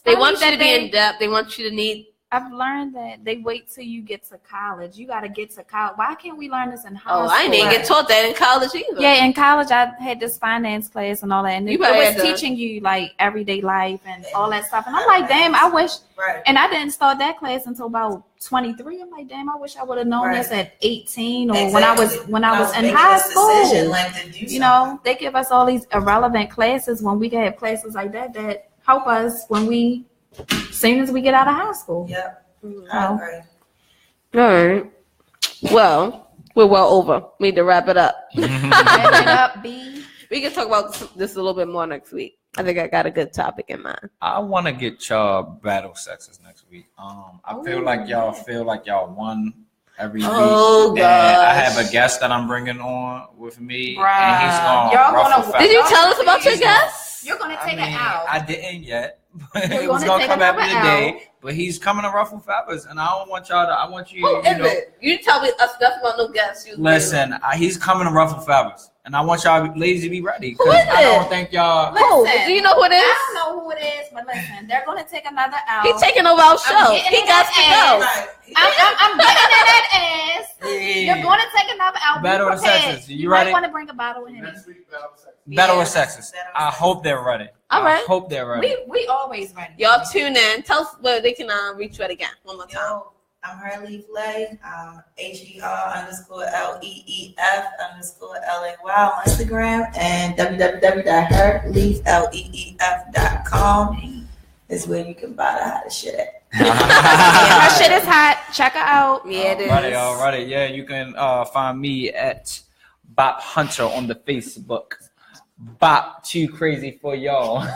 C: They want you to be in depth. They want you to need.
A: I've learned that they wait till you get to college. You got to get to college. Why can't we learn this in high school?
C: I didn't get taught that in college either.
A: Yeah, in college I had this finance class and all that, and it was teaching you like everyday life and all that stuff. And I'm like, damn, I wish.
D: Right.
A: And I didn't start that class until about 23. I'm like, damn, I wish I would have known this at 18 or when I was in high school. They give us all these irrelevant classes when we can have classes like that help us when soon as we get out of high school.
D: Yeah.
C: All right. Well, we're well over. We need to wrap it up.
A: Wrap it up, B.
C: We can talk about this a little bit more next week. I think I got a good topic in mind.
B: I want to get y'all battle sexes next week. I feel like y'all won every week.
C: Oh, God.
B: I have a guest that I'm bringing on with me. And he's going to
C: Did you tell us about your guest?
A: You're going to take it out.
B: I didn't yet. It was gonna come after the day, but he's coming to ruffle feathers, and I don't want y'all to. I want you.
C: You tell me us nothing about no guests.
B: Listen, he's coming to ruffle feathers, and I want y'all ladies to be ready because I don't think y'all.
A: Listen,
C: do you know who it is?
A: I don't know who it is, but listen, they're gonna take another hour.
C: He's taking over our show. He got to go.
A: I'm getting in that ass. You're gonna take another hour.
B: Battle of sexes. You ready?
A: I want to bring a bottle with him.
E: Next week,
B: Battle of sexes. I hope they're ready.
C: All right.
B: I hope they're ready.
A: We always ready.
C: Y'all tune in. Tell us where they can reach you at again. One more time.
D: I'm Herleef Lay. HER_LEEF_LAY on Instagram and www.herleef.com is where you can buy the hottest shit at.
A: Her shit is hot. Check her out.
C: Yeah, it is.
B: Alrighty. Yeah, you can find me at Bop Hunter on the Facebook. Bop Too Crazy for y'all on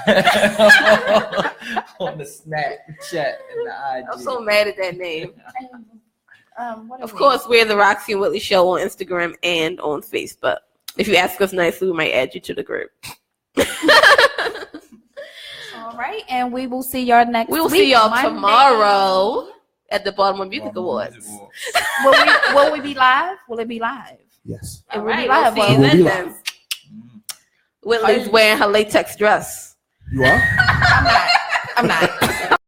B: the Snapchat and the IG.
C: I'm so mad at that name. Of course, we're the Roxii Whitley Show on Instagram and on Facebook. If you ask us nicely, we might add you to the group.
A: All right, and we will see y'all next week.
C: We will see y'all tomorrow at the Baltimore Music Awards.
A: Will we be live? Will it be live?
E: Yes.
A: It will be live.
C: We'll see you then. Whitley's wearing her latex dress.
E: You are?
A: I'm not.